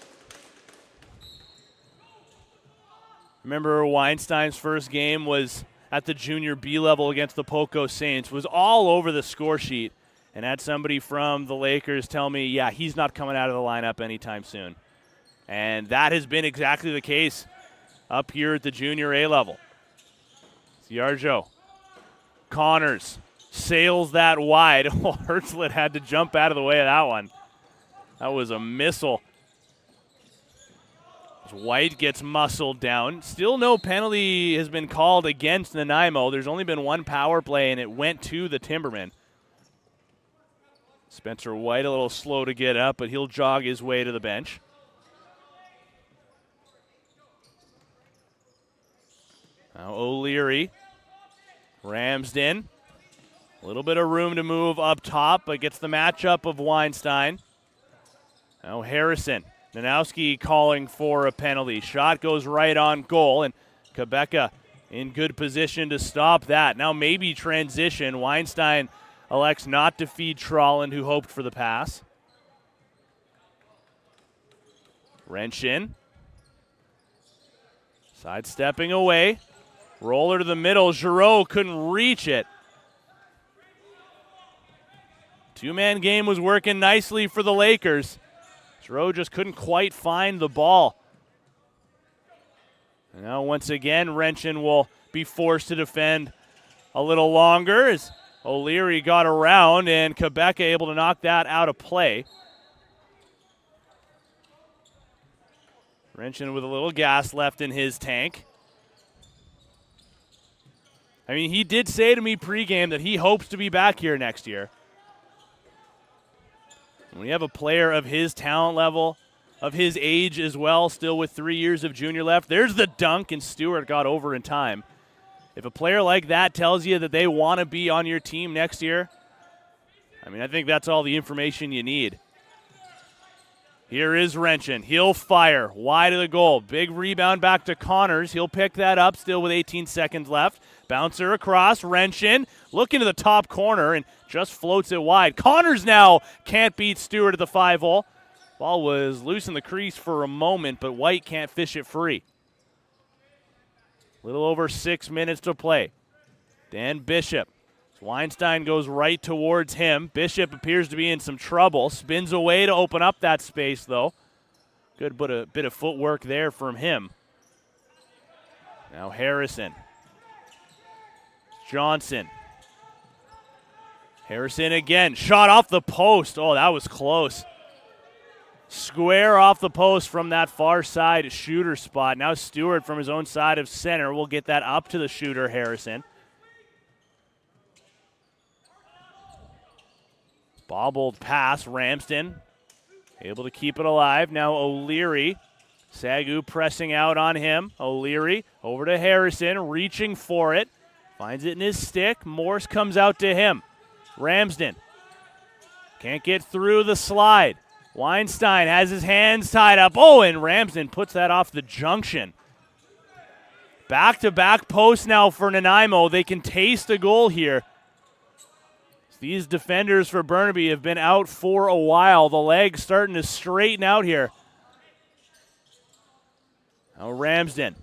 Remember Weinstein's first game was at the junior B level against the Poco Saints, was all over the score sheet, and had somebody from the Lakers tell me, yeah, he's not coming out of the lineup anytime soon. And that has been exactly the case up here at the junior A level. Yarjo. Connors sails that wide. Oh, Hertzlet had to jump out of the way of that one. That was a missile. White gets muscled down. Still no penalty has been called against Nanaimo. There's only been one power play, and it went to the Timbermen. Spencer White a little slow to get up, but he'll jog his way to the bench. Now O'Leary. Ramsden. A little bit of room to move up top, but gets the matchup of Weinstein. Now Harrison. Nanowski calling for a penalty. Shot goes right on goal, and Quebeca in good position to stop that. Now maybe transition. Weinstein elects not to feed Trolland, who hoped for the pass. Wrench in. Sidestepping away. Roller to the middle. Giroux couldn't reach it. Two-man game was working nicely for the Lakers. Giroux just couldn't quite find the ball. And now once again, Wrenchin will be forced to defend a little longer as O'Leary got around and Quebeca able to knock that out of play. Wrenchin with a little gas left in his tank. I mean, he did say to me pregame that he hopes to be back here next year. When you have a player of his talent level, of his age as well, still with 3 years of junior left, there's the dunk, and Stewart got over in time. If a player like that tells you that they want to be on your team next year, I mean, I think that's all the information you need. Here is Wrenchin. He'll fire wide of the goal. Big rebound back to Connors. He'll pick that up still with 18 seconds left. Bouncer across. Wrenchin looking to the top corner and just floats it wide. Connors now can't beat Stewart at the 5-hole. Ball was loose in the crease for a moment, but White can't fish it free. Little over 6 minutes to play. Dan Bishop. Weinstein goes right towards him. Bishop appears to be in some trouble. Spins away to open up that space, though. Good bit of footwork there from him. Now Harrison. Johnson. Harrison again. Shot off the post. Oh, that was close. Square off the post from that far side shooter spot. Now Stewart from his own side of center will get that up to the shooter, Harrison. Bobbled pass, Ramsden able to keep it alive. Now O'Leary. Sagu pressing out on him. O'Leary over to Harrison, reaching for it. Finds it in his stick. Morse comes out to him. Ramsden can't get through the slide. Weinstein has his hands tied up. Oh, and Ramsden puts that off the junction. Back-to-back posts now for Nanaimo. They can taste a goal here. These defenders for Burnaby have been out for a while. The legs starting to straighten out here. Now Ramsden.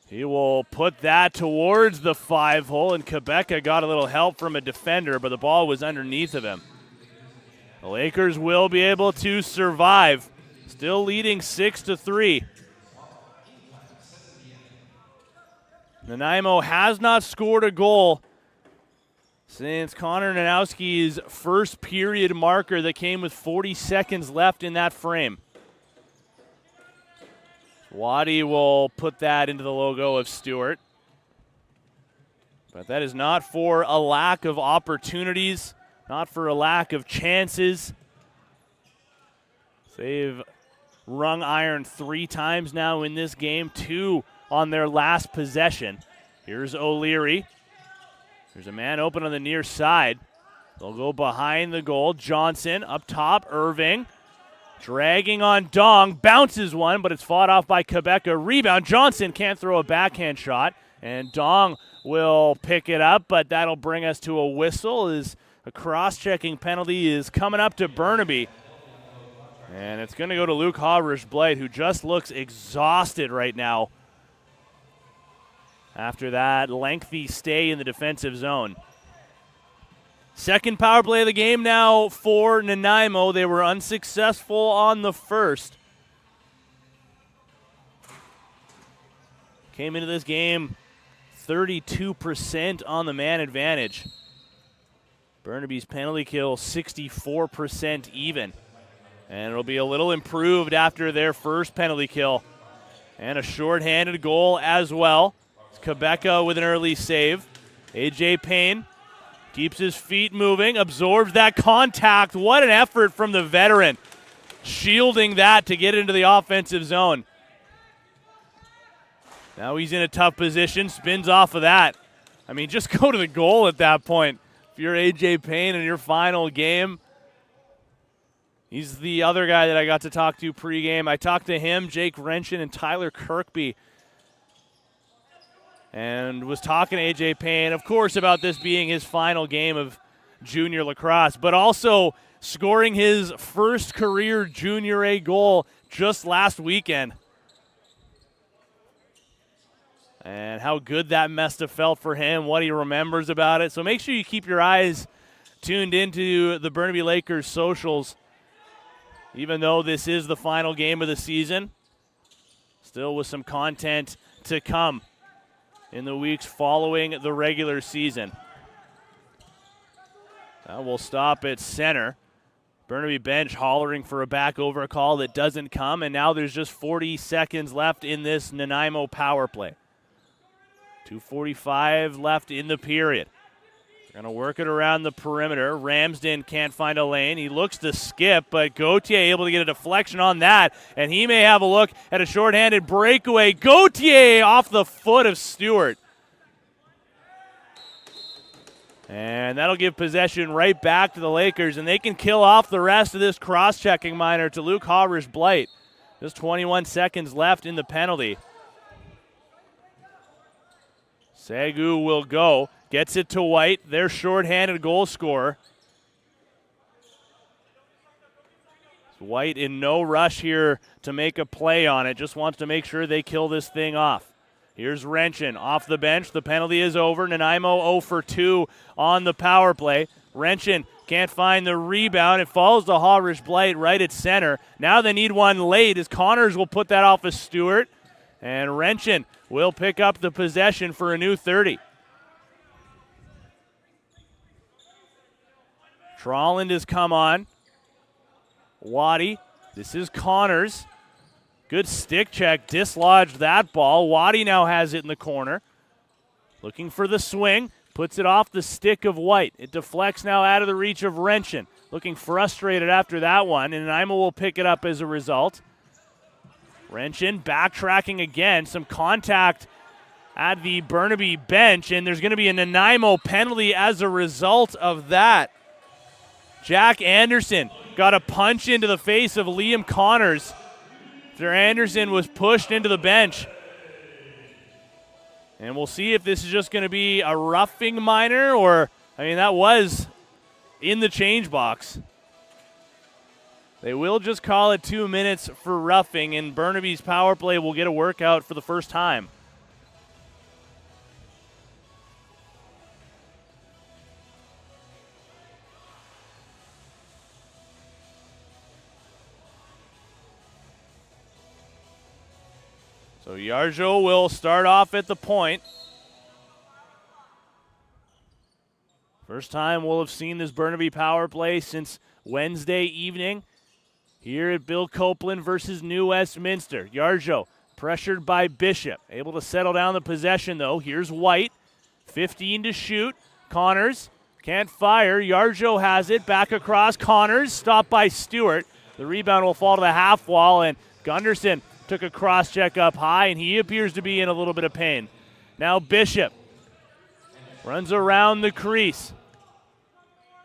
He will put that towards the 5-hole, and Quebeca got a little help from a defender, but the ball was underneath of him. The Lakers will be able to survive. Still leading 6-3. Nanaimo has not scored a goal since Connor Nanowski's first period marker that came with 40 seconds left in that frame. Waddy will put that into the logo of Stewart. But that is not for a lack of opportunities, not for a lack of chances. They've rung iron 3 times now in this game, 2 on their last possession. Here's O'Leary. There's a man open on the near side. They'll go behind the goal. Johnson up top. Irving dragging on Dong. Bounces one, but it's fought off by Quebeca. Rebound. Johnson can't throw a backhand shot. And Dong will pick it up, but that'll bring us to a whistle as a cross-checking penalty is coming up to Burnaby. And it's going to go to Luke Hobrush-Blight, who just looks exhausted right now. after that lengthy stay in the defensive zone. Second power play of the game now for Nanaimo. They were unsuccessful on the first. Came into this game 32% on the man advantage. Burnaby's penalty kill 64% even. And it'll be a little improved after their first penalty kill. And a shorthanded goal as well. It's Quebeca with an early save. A.J. Payne keeps his feet moving, absorbs that contact. What an effort from the veteran, shielding that to get into the offensive zone. Now he's in a tough position, spins off of that. I mean, just go to the goal at that point. If you're A.J. Payne in your final game. He's the other guy that I got to talk to pregame. I talked to him, Jake Wrenchin, and Tyler Kirkby. And was talking to A.J. Payne, of course, about this being his final game of junior lacrosse, but also scoring his first career Junior A goal just last weekend. And how good that must have felt for him, what he remembers about it. So make sure you keep your eyes tuned into the Burnaby Lakers socials. Even though this is the final game of the season, still with some content to come in the weeks following the regular season. Now we'll stop at center. Burnaby bench hollering for a back over call that doesn't come, and now there's just 40 seconds left in this Nanaimo power play. 2:45 left in the period. Going to work it around the perimeter. Ramsden can't find a lane. He looks to skip, but Gauthier able to get a deflection on that, and he may have a look at a shorthanded breakaway. Gauthier off the foot of Stewart. And that'll give possession right back to the Lakers, and they can kill off the rest of this cross-checking minor to Luke Hawrish-Blight. Just 21 seconds left in the penalty. Sagu will go. Gets it to White, their shorthanded goal scorer. White in no rush here to make a play on it. Just wants to make sure they kill this thing off. Here's Wrenchin off the bench. The penalty is over. Nanaimo 0 for 2 on the power play. Wrenchin can't find the rebound. It falls to Hawrish-Blight right at center. Now they need one late as Connors will put that off of Stewart. And Wrenchin will pick up the possession for a new 30. Trolland has come on. Waddy. This is Connors. Good stick check. Dislodged that ball. Waddy now has it in the corner. Looking for the swing. Puts it off the stick of White. It deflects now out of the reach of Wrenchin. Looking frustrated after that one, and Nanaimo will pick it up as a result. Wrenchin backtracking again. Some contact at the Burnaby bench, and there's going to be a Nanaimo penalty as a result of that. Jack Anderson got a punch into the face of Liam Connors after Anderson was pushed into the bench. And we'll see if this is just going to be a roughing minor or, I mean, that was in the change box. They will just call it 2 minutes for roughing, and Burnaby's power play will get a workout for the first time. So Yarjo will start off at the point. First time we'll have seen this Burnaby power play since Wednesday evening here at Bill Copeland versus New Westminster. Yarjo pressured by Bishop. Able to settle down the possession, though. Here's White. 15 to shoot. Connors can't fire. Yarjo has it. Back across. Connors stopped by Stewart. The rebound will fall to the half wall, and Gunderson took a cross-check up high, and he appears to be in a little bit of pain. Now Bishop runs around the crease.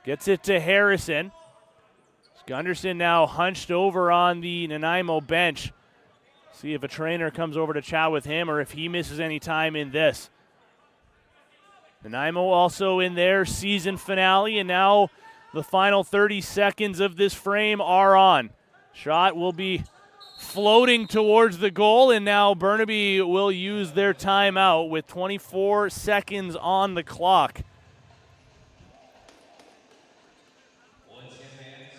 Gets it to Harrison. Gunderson now hunched over on the Nanaimo bench. See if a trainer comes over to chat with him or if he misses any time in this. Nanaimo also in their season finale, and now the final 30 seconds of this frame are on. Shot will be floating towards the goal, and now Burnaby will use their timeout with 24 seconds on the clock.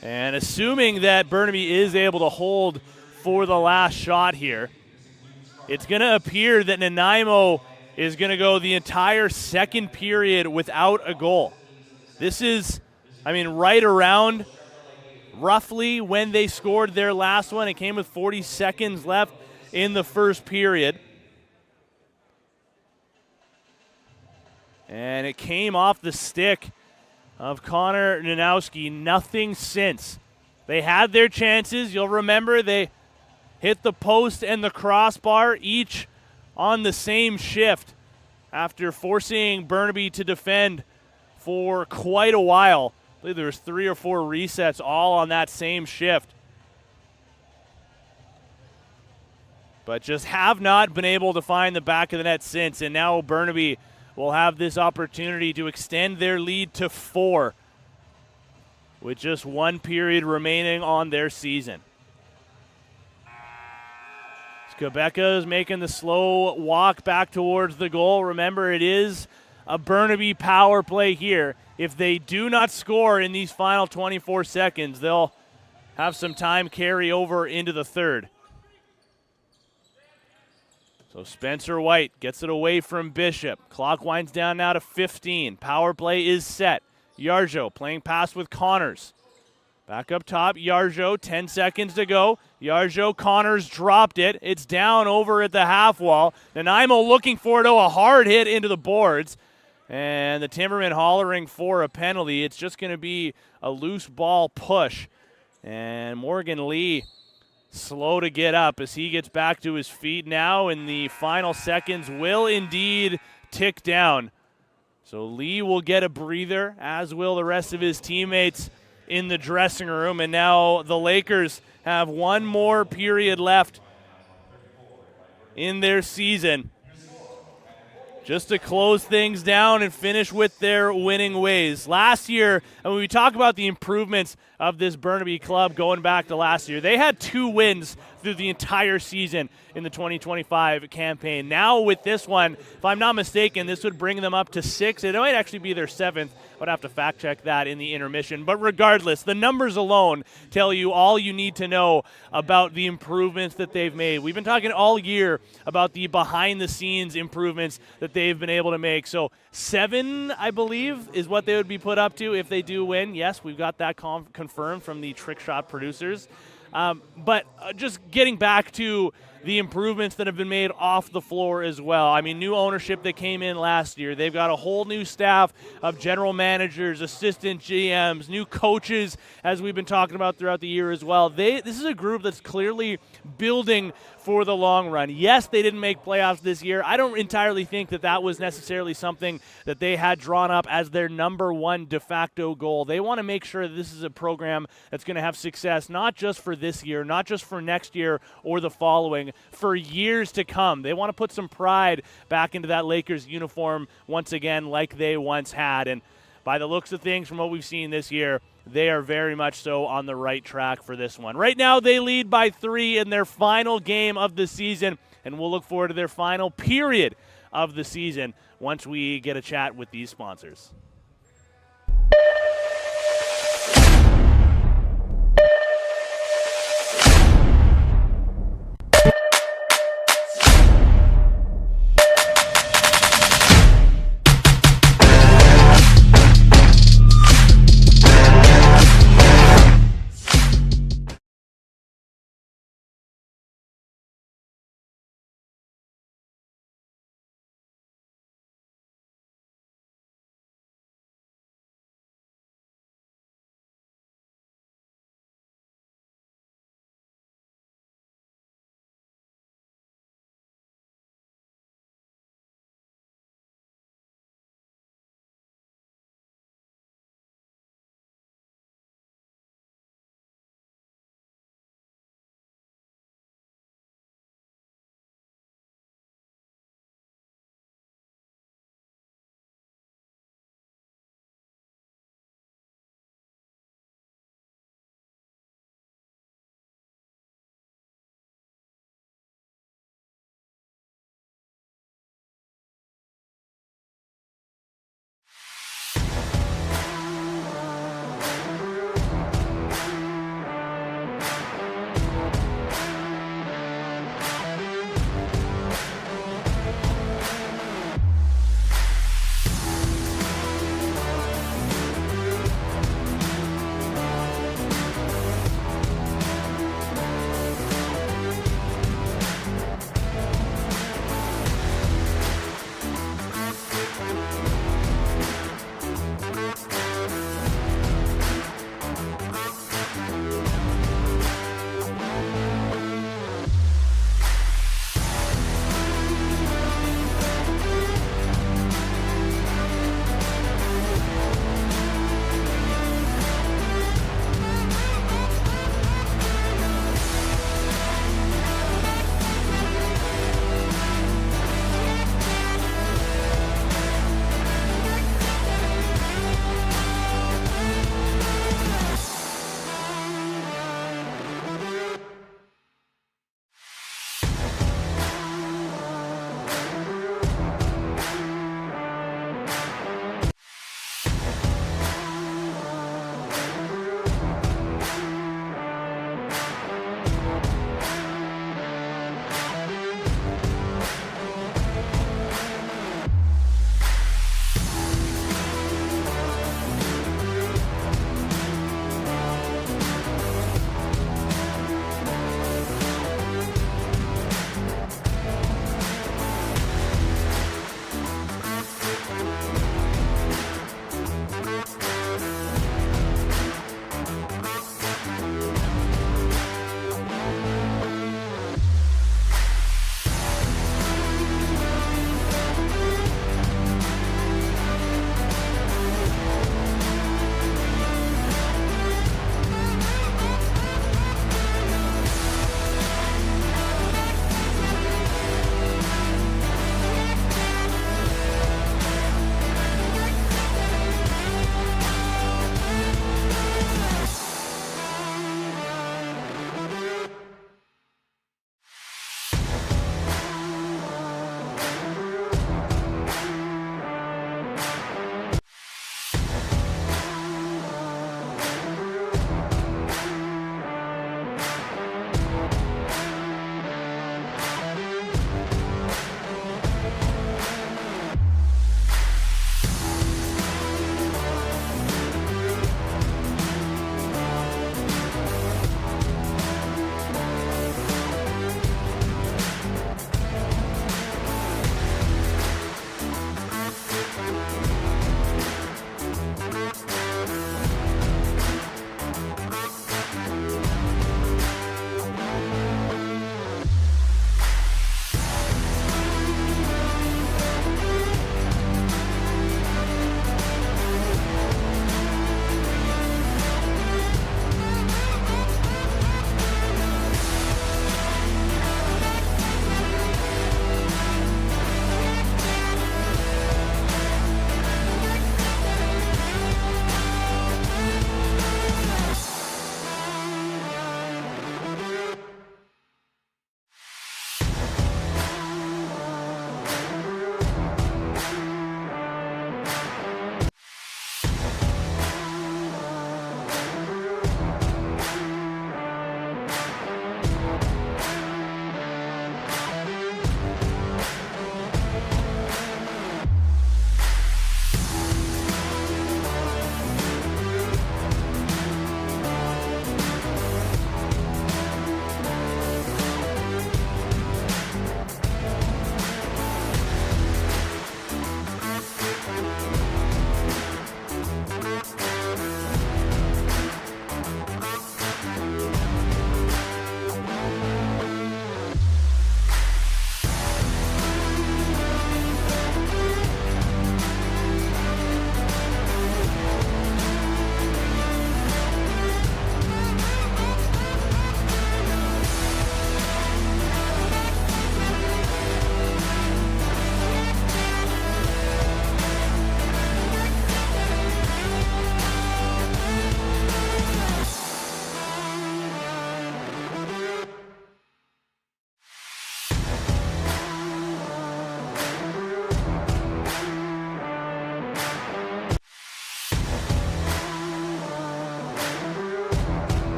And assuming that Burnaby is able to hold for the last shot here, it's going to appear that Nanaimo is going to go the entire second period without a goal. This is, right around roughly when they scored their last one. It came with 40 seconds left in the first period. And it came off the stick of Connor Nanowski. Nothing since. They had their chances. You'll remember they hit the post and the crossbar, each on the same shift after forcing Burnaby to defend for quite a while. I believe there was 3 or 4 resets all on that same shift. But just have not been able to find the back of the net since. And now Burnaby will have this opportunity to extend their lead to 4 with just 1 period remaining on their season. Skabecka is making the slow walk back towards the goal. Remember, it is a Burnaby power play here. If they do not score in these final 24 seconds, they'll have some time carry over into the third. So Spencer White gets it away from Bishop. Clock winds down now to 15. Power play is set. Yarjo playing pass with Connors. Back up top, Yarjo, 10 seconds to go. Yarjo, Connors dropped it. It's down over at the half wall. Nanaimo looking for it, a hard hit into the boards. And the Timbermen hollering for a penalty. It's just going to be a loose ball push. And Morgan Lee slow to get up as he gets back to his feet now, and the final seconds will indeed tick down. So Lee will get a breather, as will the rest of his teammates in the dressing room. And now the Lakers have 1 more period left in their season, just to close things down and finish with their winning ways. Last year, and when we talk about the improvements of this Burnaby club going back to last year, they had 2 wins through the entire season in the 2025 campaign. Now with this one, if I'm not mistaken, this would bring them up to 6. It might actually be their 7th. I would have to fact check that in the intermission. But regardless, the numbers alone tell you all you need to know about the improvements that they've made. We've been talking all year about the behind-the-scenes improvements that they've been able to make. So 7, I believe, is what they would be put up to if they do win. Yes, we've got that confirmed from the Trickshot producers. But just getting back to the improvements that have been made off the floor as well. New ownership that came in last year. They've got a whole new staff of general managers, assistant GMs, new coaches, as we've been talking about throughout the year as well. This is a group that's clearly building for the long run. Yes, they didn't make playoffs this year. I don't entirely think that was necessarily something that they had drawn up as their number 1 de facto goal. They want to make sure that this is a program that's going to have success, not just for this year, not just for next year or the following, for years to come. They want to put some pride back into that Lakers uniform once again like they once had. And by the looks of things from what we've seen this year, they are very much so on the right track for this one. Right now, they lead by 3 in their final game of the season, and we'll look forward to their final period of the season once we get a chat with these sponsors.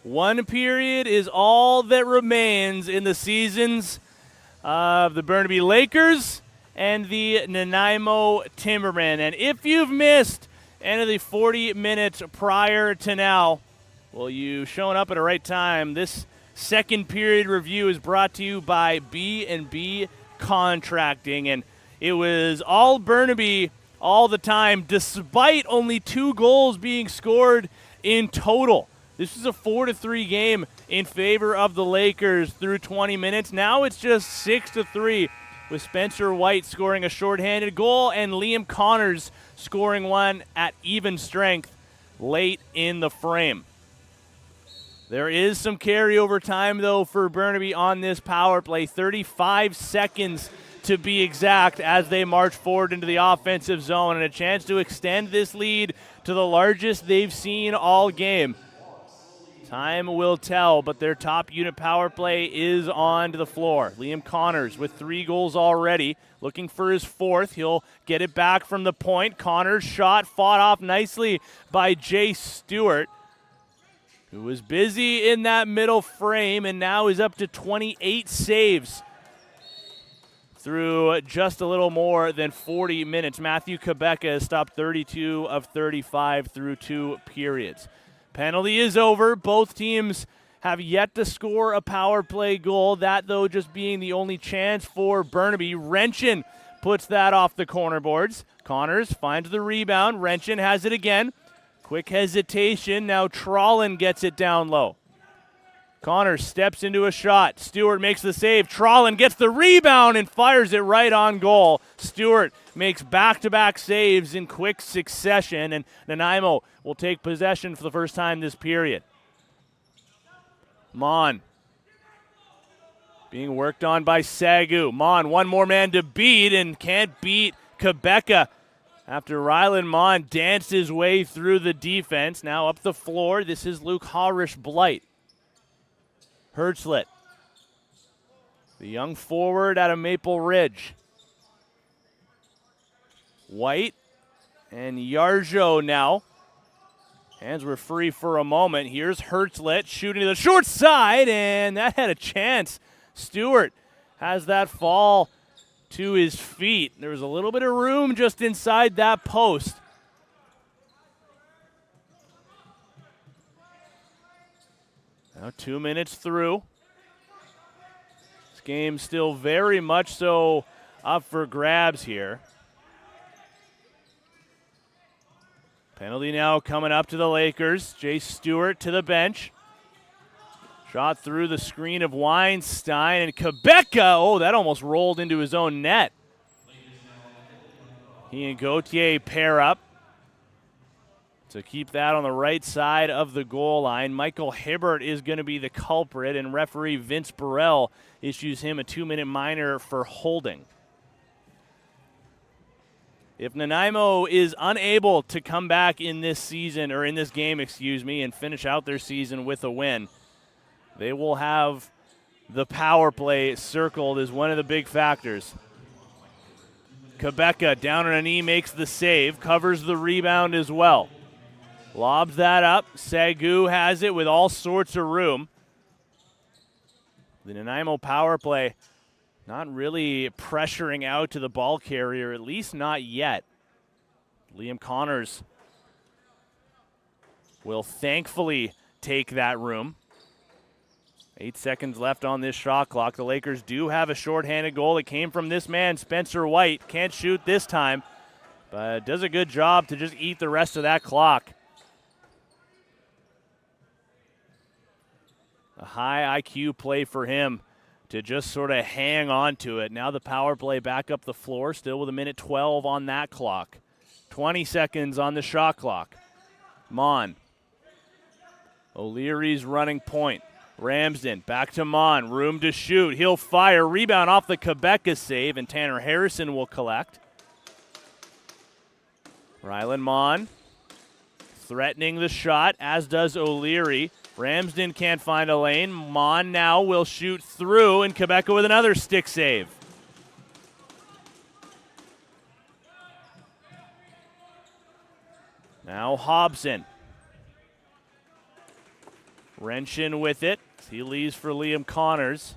One period is all that remains in the seasons of the Burnaby Lakers and the Nanaimo Timbermen. And if you've missed any of the 40 minutes prior to now, well, you showing up at the right time. This second period review is brought to you by B&B Contracting, and it was all Burnaby all the time, despite only 2 goals being scored in total. This is a 4-3 game in favor of the Lakers through 20 minutes. Now it's just 6-3 with Spencer White scoring a shorthanded goal and Liam Connors scoring one at even strength late in the frame. There is some carryover time, though, for Burnaby on this power play. 35 seconds to be exact as they march forward into the offensive zone, and a chance to extend this lead to the largest they've seen all game. Time will tell, but their top unit power play is on to the floor. Liam Connors with 3 goals already, looking for his 4th. He'll get it back from the point. Connors' shot fought off nicely by Jay Stewart, who was busy in that middle frame and now is up to 28 saves through just a little more than 40 minutes. Matthew Quebeca has stopped 32 of 35 through 2 periods. Penalty is over. Both teams have yet to score a power play goal. That, though, just being the only chance for Burnaby. Wrenchin puts that off the corner boards. Connors finds the rebound. Wrenchin has it again. Quick hesitation. Now Trollin gets it down low. Connors steps into a shot. Stewart makes the save. Trollin gets the rebound and fires it right on goal. Stewart makes back-to-back saves in quick succession, and Nanaimo will take possession for the first time this period. Mon being worked on by Sagu. Mon, one more man to beat and can't beat Quebeca after Rylan Mon danced his way through the defense. Now up the floor, this is Luke Harish-Blight. Hertzlet, the young forward out of Maple Ridge. White and Yarjo now. Hands were free for a moment. Here's Hertzlet shooting to the short side, and that had a chance. Stewart has that fall to his feet. There was a little bit of room just inside that post. Now 2 minutes through. This game's still very much so up for grabs here. Penalty now coming up to the Lakers. Jay Stewart to the bench. Shot through the screen of Weinstein, and Quebeca, oh, that almost rolled into his own net. He and Gauthier pair up to keep that on the right side of the goal line. Michael Hibbert is going to be the culprit, and referee Vince Burrell issues him a 2-minute minor for holding. If Nanaimo is unable to come back in this season, or in this game, and finish out their season with a win, they will have the power play circled as one of the big factors. Quebeca down on a knee makes the save, covers the rebound as well. Lobs that up. Sagu has it with all sorts of room. The Nanaimo power play not really pressuring out to the ball carrier, at least not yet. Liam Connors will thankfully take that room. 8 seconds left on this shot clock. The Lakers do have a shorthanded goal. It came from this man, Spencer White. Can't shoot this time, but does a good job to just eat the rest of that clock. A high IQ play for him to just sort of hang on to it. Now the power play back up the floor, still with 1:12 on that clock. 20 seconds on the shot clock. Mon. O'Leary's running point. Ramsden back to Mon. Room to shoot. He'll fire. Rebound off the Quebeca save, and Tanner Harrison will collect. Rylan Mon threatening the shot, as does O'Leary. Ramsden can't find a lane. Mon now will shoot through, and Quebeca with another stick save. Now Hobson. Wrenchin with it. He leaves for Liam Connors.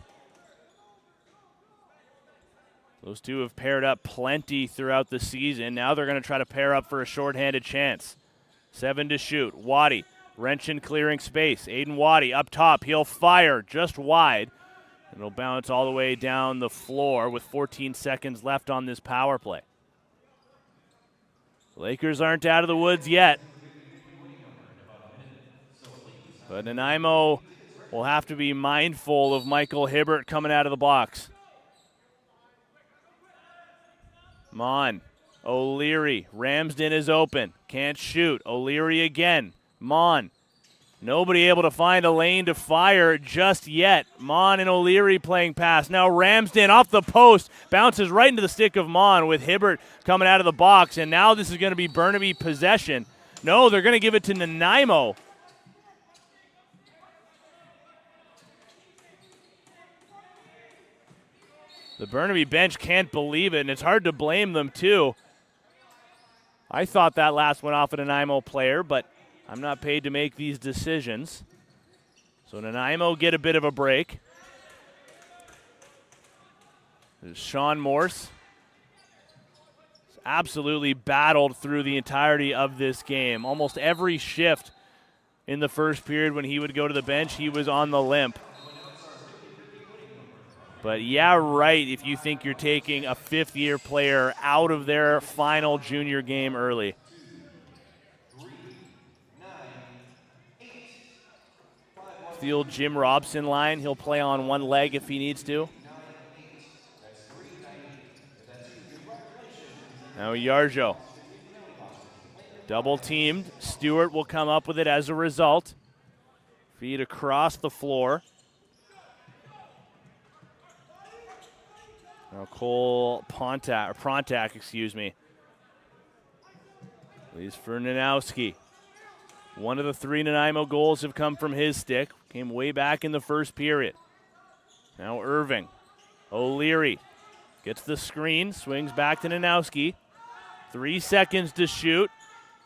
Those two have paired up plenty throughout the season. Now they're going to try to pair up for a shorthanded chance. 7 to shoot. Waddy, Wrenchin clearing space. Aiden Waddy up top. He'll fire just wide. And it'll bounce all the way down the floor with 14 seconds left on this power play. Lakers aren't out of the woods yet. But Nanaimo will have to be mindful of Michael Hibbert coming out of the box. Mon, O'Leary, Ramsden is open, can't shoot. O'Leary again, Mon. Nobody able to find a lane to fire just yet. Mon and O'Leary playing pass. Now Ramsden off the post, bounces right into the stick of Mon with Hibbert coming out of the box. And now this is going to be Burnaby possession. No, they're going to give it to Nanaimo. The Burnaby bench can't believe it, and it's hard to blame them too. I thought that last went off a Nanaimo player, but I'm not paid to make these decisions. So Nanaimo get a bit of a break. There's Sean Morse. He's absolutely battled through the entirety of this game. Almost every shift in the first period when he would go to the bench, he was on the limp. But yeah, right, if you think you're taking a fifth-year player out of their final junior game early. Field Jim Robson line. He'll play on one leg if he needs to. Now Yarjo. Double teamed. Stewart will come up with it as a result. Feed across the floor. Now Cole Prontak, excuse me. Leaves for Nanowski. One of the 3 Nanaimo goals have come from his stick. Came way back in the first period. Now Irving. O'Leary gets the screen, swings back to Nanowski. 3 seconds to shoot.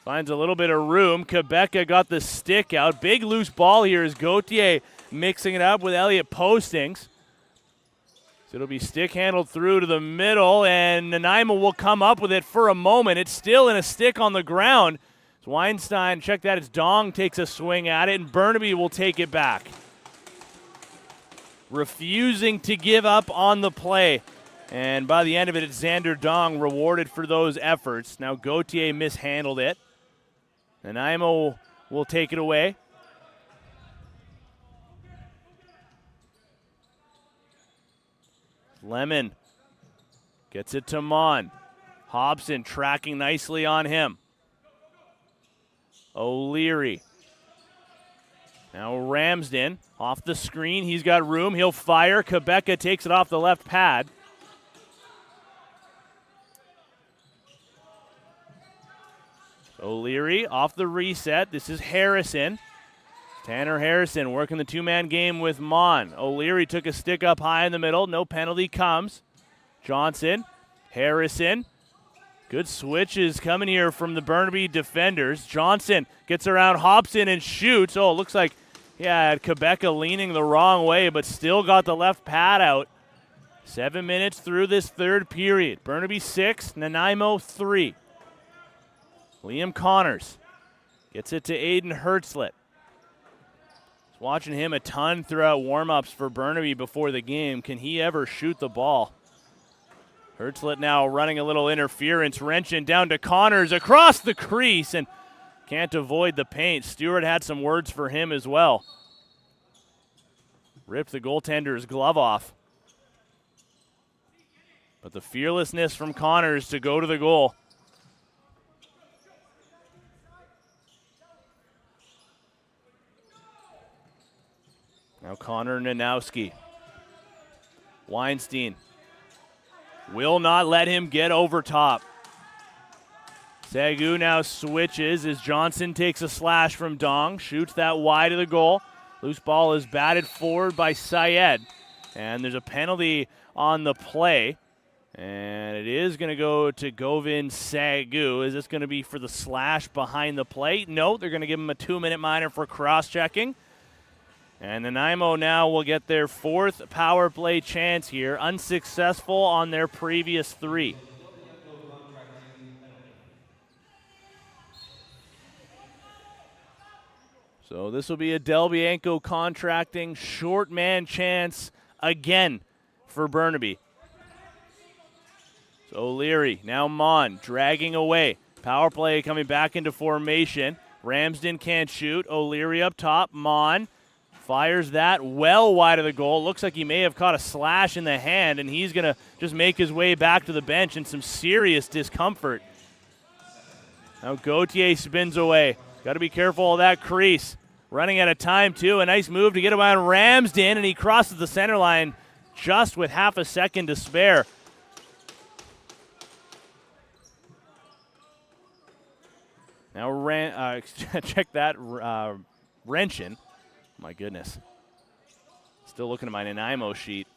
Finds a little bit of room. Quebeca got the stick out. Big loose ball here is Gauthier mixing it up with Elliott Postings. So it'll be stick handled through to the middle, and Nanaimo will come up with it for a moment. It's still in a stick on the ground. It's Weinstein, check that, it's Dong takes a swing at it, and Burnaby will take it back. Refusing to give up on the play. And by the end of it, it's Xander Dong rewarded for those efforts. Now Gauthier mishandled it. Nanaimo will take it away. Lemon gets it to Mon. Hobson tracking nicely on him. O'Leary. Now Ramsden off the screen. He's got room. He'll fire. Quebeca takes it off the left pad. O'Leary off the reset. This is Harrison. Tanner Harrison working the two-man game with Mon. O'Leary took a stick up high in the middle. No penalty comes. Johnson, Harrison. Good switches coming here from the Burnaby defenders. Johnson gets around Hobson and shoots. Oh, it looks like he had Quebeca leaning the wrong way, but still got the left pad out. 7 minutes through this third period. Burnaby 6, Nanaimo 3. Liam Connors gets it to Aiden Hertzlet. Watching him a ton throughout warm-ups for Burnaby before the game. Can he ever shoot the ball? Hertzlet now running a little interference. Wrenchin down to Connors across the crease and can't avoid the paint. Stewart had some words for him as well. Ripped the goaltender's glove off. But the fearlessness from Connors to go to the goal. Now Connor Nanowski. Weinstein will not let him get over top. Sagu now switches as Johnson takes a slash from Dong. Shoots that wide of the goal. Loose ball is batted forward by Syed. And there's a penalty on the play. And it is going to go to Govin Sagu. Is this going to be for the slash behind the plate? No, they're going to give him a 2-minute minor for cross-checking. And Nanaimo now will get their 4th power play chance here, unsuccessful on their previous 3. So this will be a Del Bianco contracting short man chance again for Burnaby. So O'Leary, now Mon, dragging away. Power play coming back into formation. Ramsden can't shoot. O'Leary up top. Mon fires that well wide of the goal. Looks like he may have caught a slash in the hand, and he's going to just make his way back to the bench in some serious discomfort. Now Gauthier spins away. Got to be careful of that crease. Running out of time, too. A nice move to get around Ramsden, and he crosses the center line just with half a second to spare. Now, check that, Wrenchin. My goodness. Still looking at my Nanaimo sheet.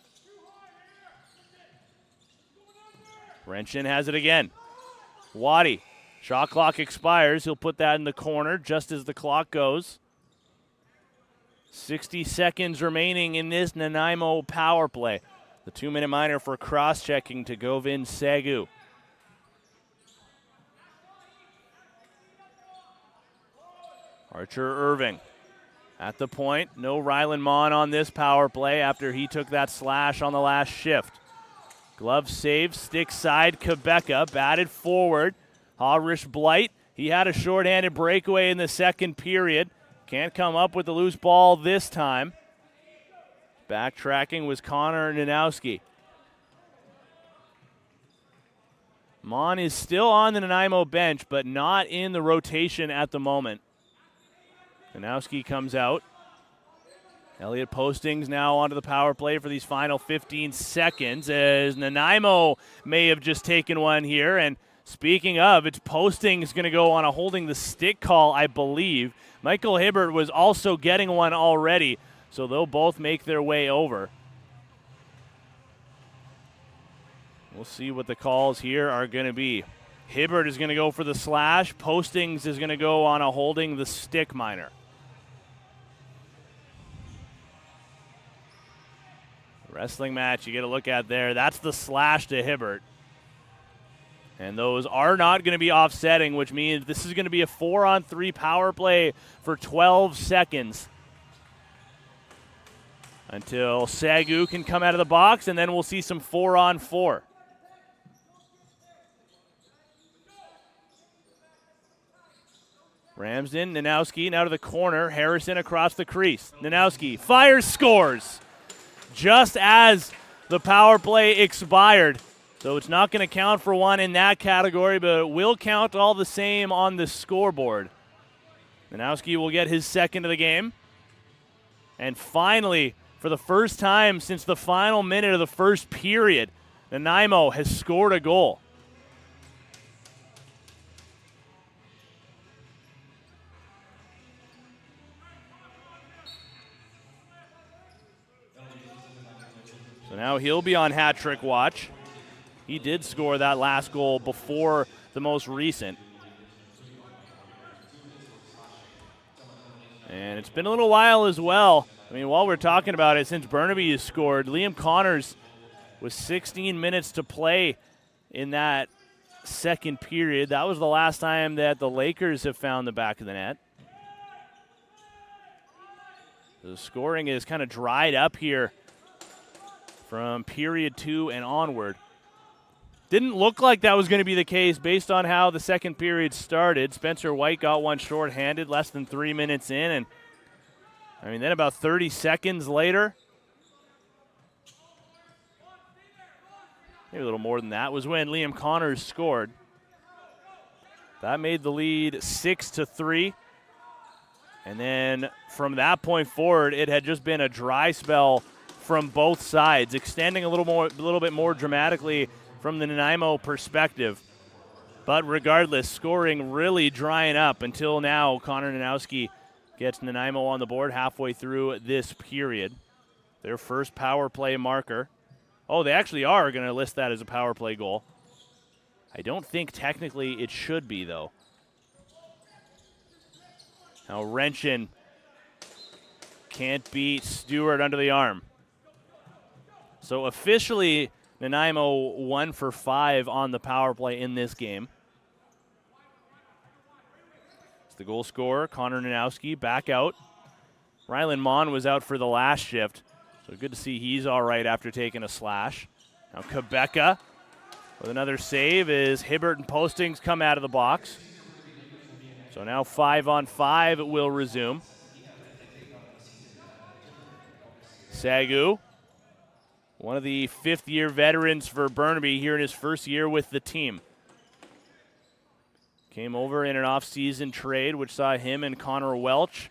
Wrenchin has it again. Waddy. Shot clock expires. He'll put that in the corner just as the clock goes. 60 seconds remaining in this Nanaimo power play. The 2-minute minor for cross-checking to Govin Sagu. Archer Irving at the point. No Rylan Mon on this power play after he took that slash on the last shift. Glove save, stick side, Quebeca batted forward. Harish Blight, he had a shorthanded breakaway in the second period. Can't come up with the loose ball this time. Backtracking was Connor Nanowski. Mon is still on the Nanaimo bench, but not in the rotation at the moment. Nanowski comes out. Elliot Postings now onto the power play for these final 15 seconds as Nanaimo may have just taken one here. And speaking of, it's Postings going to go on a holding the stick call, I believe. Michael Hibbert was also getting one already, so they'll both make their way over. We'll see what the calls here are going to be. Hibbert is going to go for the slash. Postings is going to go on a holding the stick minor. Wrestling match you get a look at there. That's the slash to Hibbert. And those are not going to be offsetting, which means this is going to be a 4-on-3 power play for 12 seconds. Until Sagu can come out of the box, and then we'll see some 4-on-4. Ramsden, Nanowski now to the corner. Harrison across the crease. Nanowski fires, scores. Just as the power play expired. So it's not going to count for one in that category, but it will count all the same on the scoreboard. Nanowski will get his second of the game. And finally, for the first time since the final minute of the first period, Nanaimo has scored a goal. So now he'll be on hat trick watch. He did score that last goal before the most recent. And it's been a little while as well. I mean, while we're talking about it, since Burnaby has scored, Liam Connors with 16 minutes to play in that second period. That was the last time that the Lakers have found the back of the net. The scoring is kind of dried up here from period 2 and onward. Didn't look like that was going to be the case based on how the second period started. Spencer White got one shorthanded less than 3 minutes in. And, I mean, then about 30 seconds later, maybe a little more than that, was when Liam Connors scored. That made the lead 6-3. And then from that point forward, it had just been a dry spell from both sides, extending a little bit more dramatically from the Nanaimo perspective. But regardless, scoring really drying up until now. Connor Nanowski gets Nanaimo on the board halfway through this period. Their first power play marker. Oh, they actually are going to list that as a power play goal. I don't think technically it should be, though. Now Wrenchin can't beat Stewart under the arm. So officially, Nanaimo 1 for 5 on the power play in this game. It's the goal scorer, Connor Nanowski, back out. Rylan Mon was out for the last shift, so good to see he's all right after taking a slash. Now Quebeca with another save as Hibbert and Postings come out of the box. So now 5-on-5 will resume. Sagu, one of the fifth-year veterans for Burnaby here in his first year with the team. Came over in an off-season trade, which saw him and Connor Welch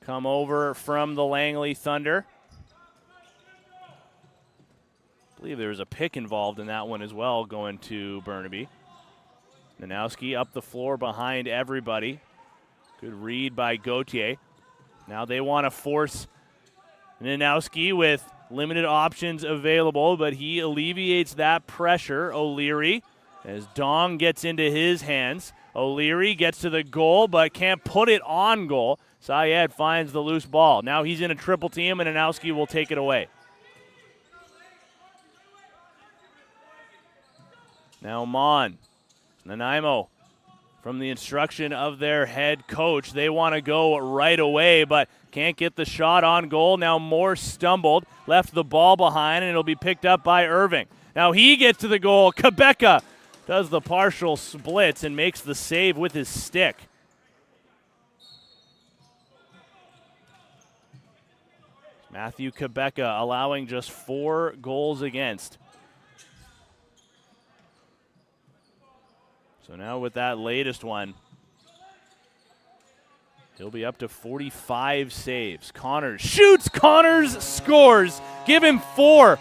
come over from the Langley Thunder. I believe there was a pick involved in that one as well, going to Burnaby. Nanowski up the floor behind everybody. Good read by Gauthier. Now they want to force Nanowski with limited options available, but he alleviates that pressure. O'Leary, as Dong gets into his hands. O'Leary gets to the goal, but can't put it on goal. Syed finds the loose ball. Now he's in a triple team, and Nanowski will take it away. Now Mon. Nanaimo, from the instruction of their head coach, they want to go right away, but can't get the shot on goal. Now Moore stumbled, left the ball behind, and it'll be picked up by Irving. Now he gets to the goal. Quebeca does the partial splits and makes the save with his stick. Matthew Quebeca allowing just 4 goals against. So now with that latest one, he'll be up to 45 saves. Connors shoots, Connors scores. Give him 4.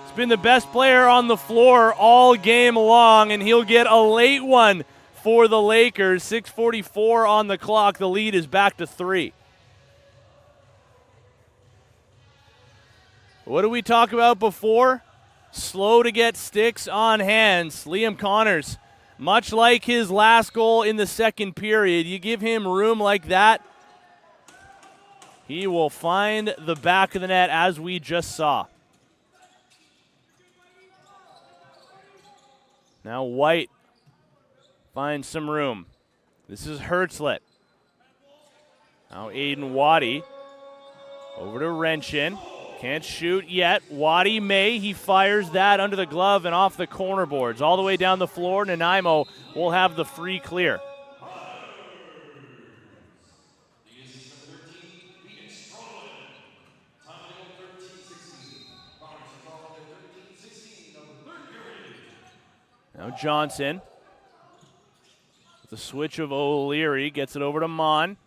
He's been the best player on the floor all game long, and he'll get a late one for the Lakers. 6:44 on the clock. The lead is back to 3. What did we talk about before? Slow to get sticks on hands. Liam Connors, much like his last goal in the second period, you give him room like that, he will find the back of the net as we just saw. Now White finds some room. This is Hertzlet. Now Aiden Waddy over to Renshin. Can't shoot yet. Waddy may. He fires that under the glove and off the corner boards. All the way down the floor, Nanaimo will have the free clear. Now Johnson, with the switch of O'Leary, gets it over to Mon.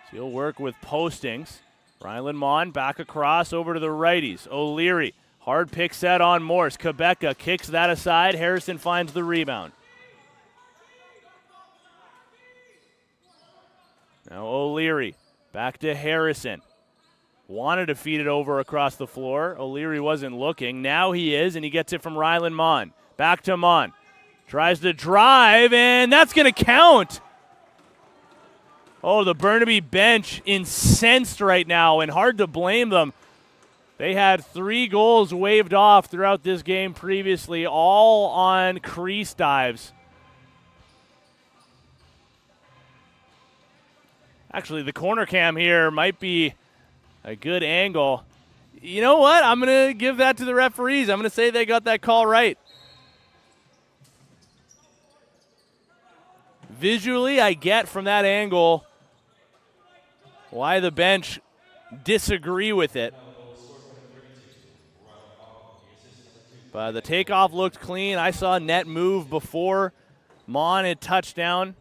So he'll work with Postings. Rylan Mon back across over to the righties. O'Leary, hard pick set on Morse. Quebeca kicks that aside. Harrison finds the rebound. Now O'Leary back to Harrison. Wanted to feed it over across the floor. O'Leary wasn't looking. Now he is, and he gets it from Rylan Mon. Back to Mon. Tries to drive, and that's going to count. Oh, the Burnaby bench incensed right now, and hard to blame them. They had 3 goals waved off throughout this game previously, all on crease dives. Actually, the corner cam here might be a good angle. You know what? I'm going to give that to the referees. I'm going to say they got that call right. Visually, I get from that angle why the bench disagree with it. But the takeoff looked clean. I saw net move before Mon had touchdown.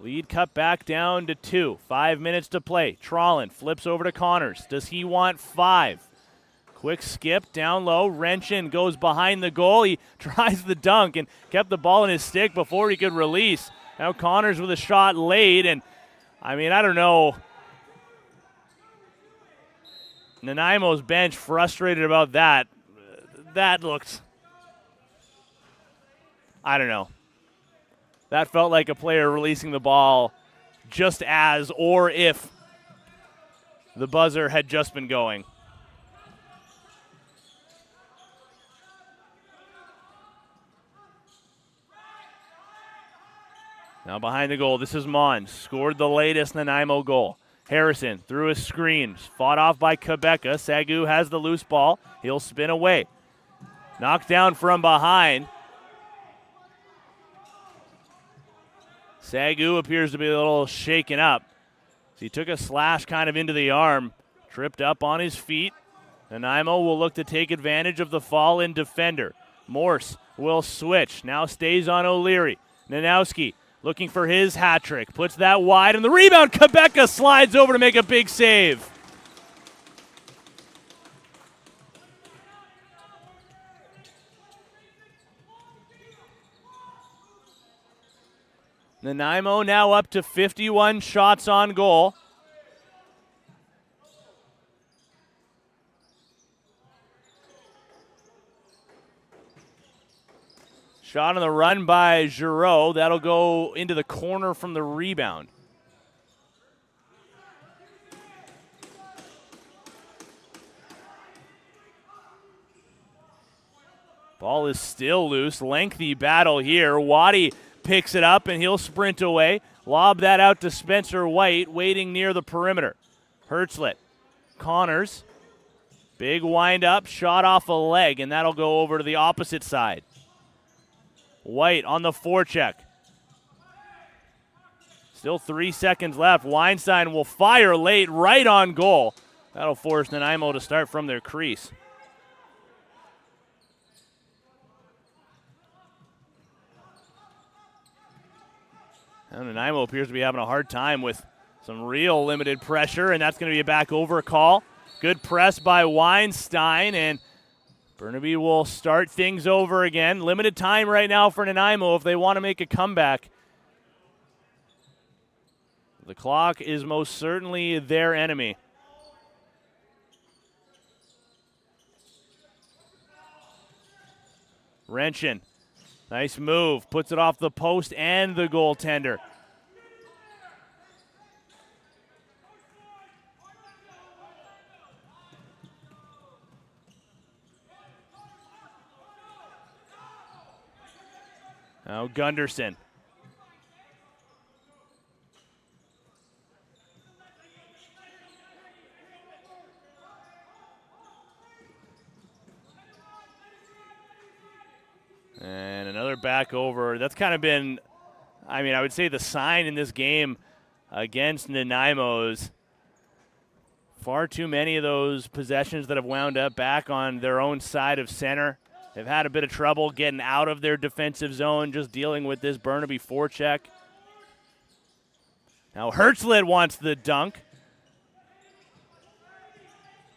Lead cut back down to 2. 5 minutes to play. Trolland flips over to Connors. Does he want 5? Quick skip down low. Renshin goes behind the goal. He tries the dunk and kept the ball in his stick before he could release. Now Connors with a shot late, and I mean, I don't know. Nanaimo's bench frustrated about that. That looked, I don't know. That felt like a player releasing the ball just as or if the buzzer had just been going. Now behind the goal, this is Mon. Scored the latest Nanaimo goal. Harrison through a screen, fought off by Quebeca. Sagu has the loose ball. He'll spin away. Knocked down from behind. Sagu appears to be a little shaken up. He took a slash kind of into the arm, tripped up on his feet. Nanaimo will look to take advantage of the fall-in defender. Morse will switch, now stays on O'Leary. Nanowski looking for his hat trick, puts that wide, and the rebound, Quebeca slides over to make a big save. Nanaimo now up to 51 shots on goal. Shot on the run by Giroux. That'll go into the corner from the rebound. Ball is still loose. Lengthy battle here. Waddy picks it up and he'll sprint away. Lob that out to Spencer White, waiting near the perimeter. Hertzlet. Connors. Big wind up, shot off a leg, and that'll go over to the opposite side. White on the forecheck. Still 3 seconds left. Weinstein will fire late, right on goal. That'll force Nanaimo to start from their crease. Now Nanaimo appears to be having a hard time with some real limited pressure, and that's going to be a back over call. Good press by Weinstein, and Burnaby will start things over again. Limited time right now for Nanaimo if they want to make a comeback. The clock is most certainly their enemy. Renshin, nice move, puts it off the post and the goaltender. Now Gunderson. And another back over. That's kind of been, I would say the sign in this game against Nanaimo's. Far too many of those possessions that have wound up back on their own side of center. They've had a bit of trouble getting out of their defensive zone, just dealing with this Burnaby forecheck. Now Hertzlet wants the dunk.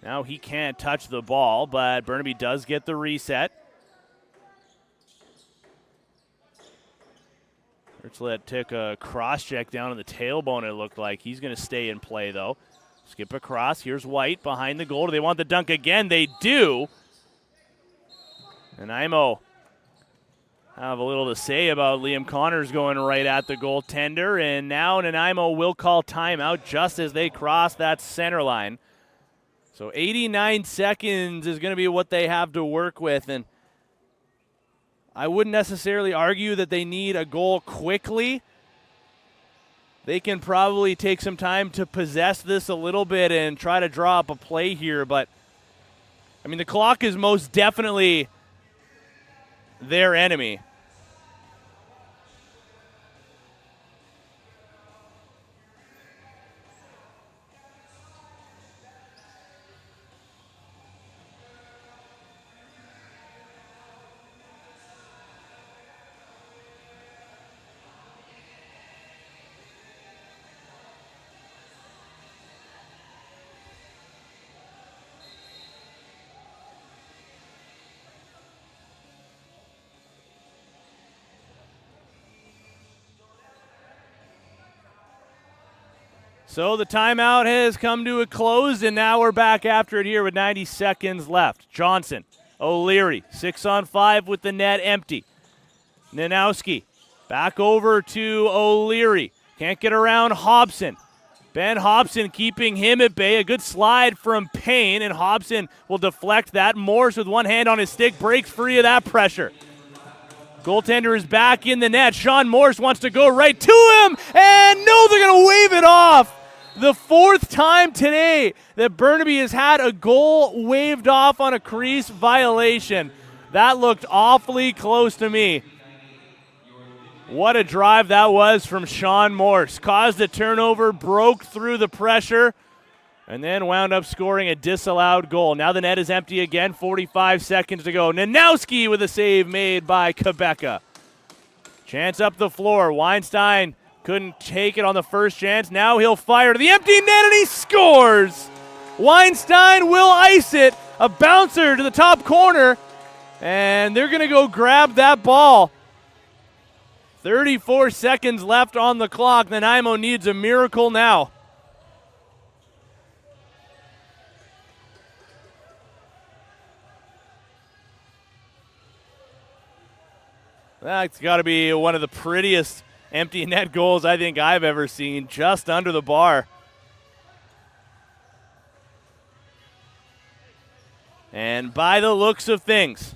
Now he can't touch the ball, but Burnaby does get the reset. Hertzlet took a cross check down on the tailbone, it looked like. He's going to stay in play, though. Skip across. Here's White behind the goal. Do they want the dunk again? They do. Nanaimo have a little to say about Liam Connors going right at the goaltender, and now Nanaimo will call timeout just as they cross that center line. So 89 seconds is going to be what they have to work with, and I wouldn't necessarily argue that they need a goal quickly. They can probably take some time to possess this a little bit and try to draw up a play here, but the clock is most definitely their enemy. So the timeout has come to a close, and now we're back after it here with 90 seconds left. Johnson, O'Leary, 6-on-5 with the net empty. Nanowski Back over to O'Leary. Can't get around Hobson. Ben Hobson keeping him at bay. A good slide from Payne, and Hobson will deflect that. Morse with one hand on his stick breaks free of that pressure. Goaltender is back in the net. Sean Morse wants to go right to him, and no, they're going to wave it off. The fourth time today that Burnaby has had a goal waved off on a crease violation. That looked awfully close to me. What a drive that was from Sean Morse. Caused a turnover, broke through the pressure, and then wound up scoring a disallowed goal. Now the net is empty again, 45 seconds to go. Nanowski with a save made by Quebeca. Chance up the floor. Weinstein couldn't take it on the first chance. Now he'll fire to the empty net, and he scores! Weinstein will ice it. A bouncer to the top corner, and they're going to go grab that ball. 34 seconds left on the clock. Nanaimo needs a miracle now. That's got to be one of the prettiest empty net goals I think I've ever seen, just under the bar. And by the looks of things,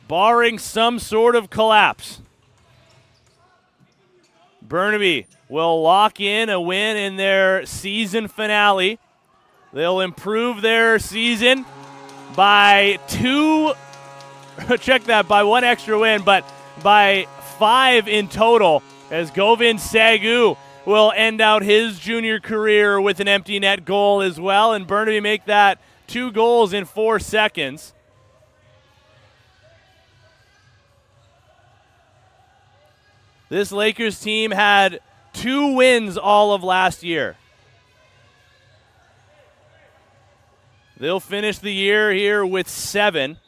barring some sort of collapse, Burnaby will lock in a win in their season finale. They'll improve their season by by one extra win, but by 5 in total, as Govind Sagu will end out his junior career with an empty net goal as well, and Burnaby make that 2 goals in 4 seconds. This Lakers team had 2 wins all of last year. They'll finish the year here with 7.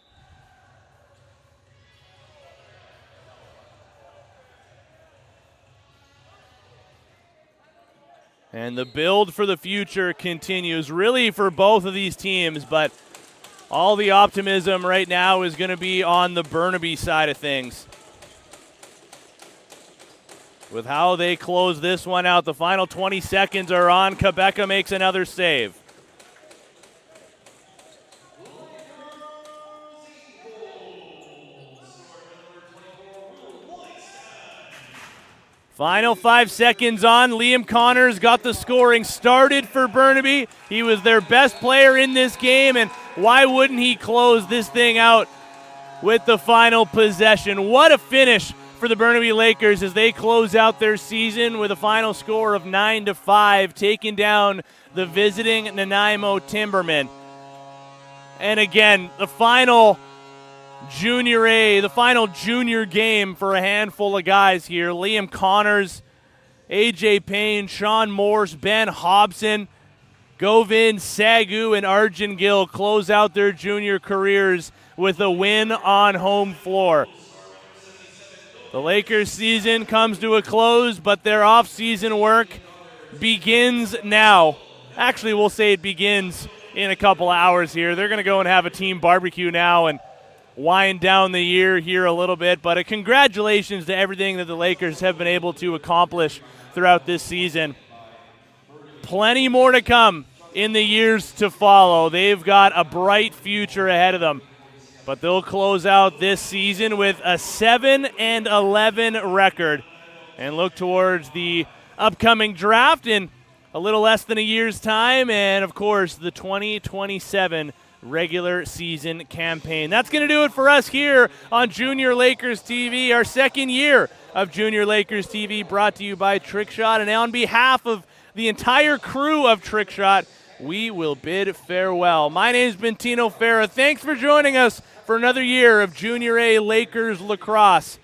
And the build for the future continues, really, for both of these teams, but all the optimism right now is going to be on the Burnaby side of things. With how they close this one out, the final 20 seconds are on. Quebeca makes another save. Final 5 seconds on. Liam Connors got the scoring started for Burnaby. He was their best player in this game, and why wouldn't he close this thing out with the final possession? What a finish for the Burnaby Lakers as they close out their season with a final score of 9-5, taking down the visiting Nanaimo Timbermen. And again, the final Junior A, the final junior game for a handful of guys here. Liam Connors, AJ Payne, Sean Morse, Ben Hobson, Govind Sagu, and Arjun Gill close out their junior careers with a win on home floor. The Lakers season comes to a close, but their off-season work begins now. Actually, we'll say it begins in a couple of hours here. They're going to go and have a team barbecue now and wind down the year here a little bit. But a congratulations to everything that the Lakers have been able to accomplish throughout this season. Plenty more to come in the years to follow. They've got a bright future ahead of them. But they'll close out this season with a 7-11 record and look towards the upcoming draft in a little less than a year's time, and, of course, the 2027 regular season campaign. That's going to do it for us here on Junior Lakers TV, our second year of Junior Lakers TV, brought to you by Trickshot. And on behalf of the entire crew of Trickshot, we will bid farewell. My name's been Tino Farah. Thanks for joining us for another year of Junior A Lakers lacrosse.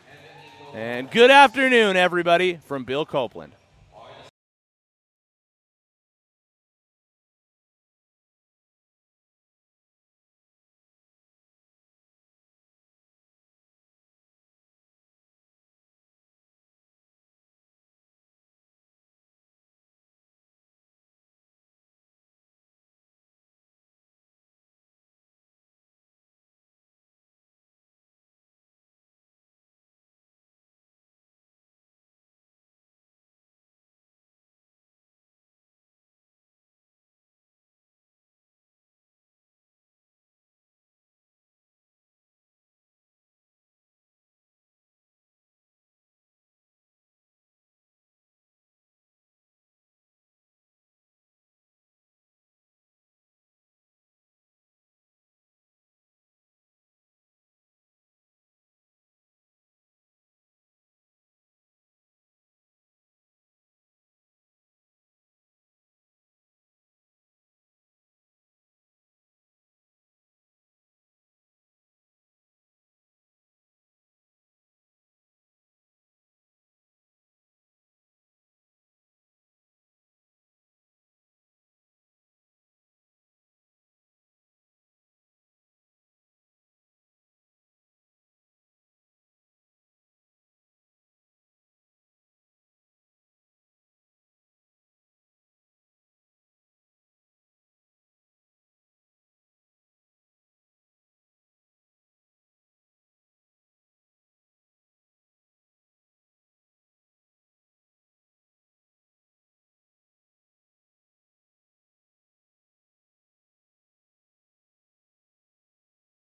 And good afternoon, everybody, from Bill Copeland.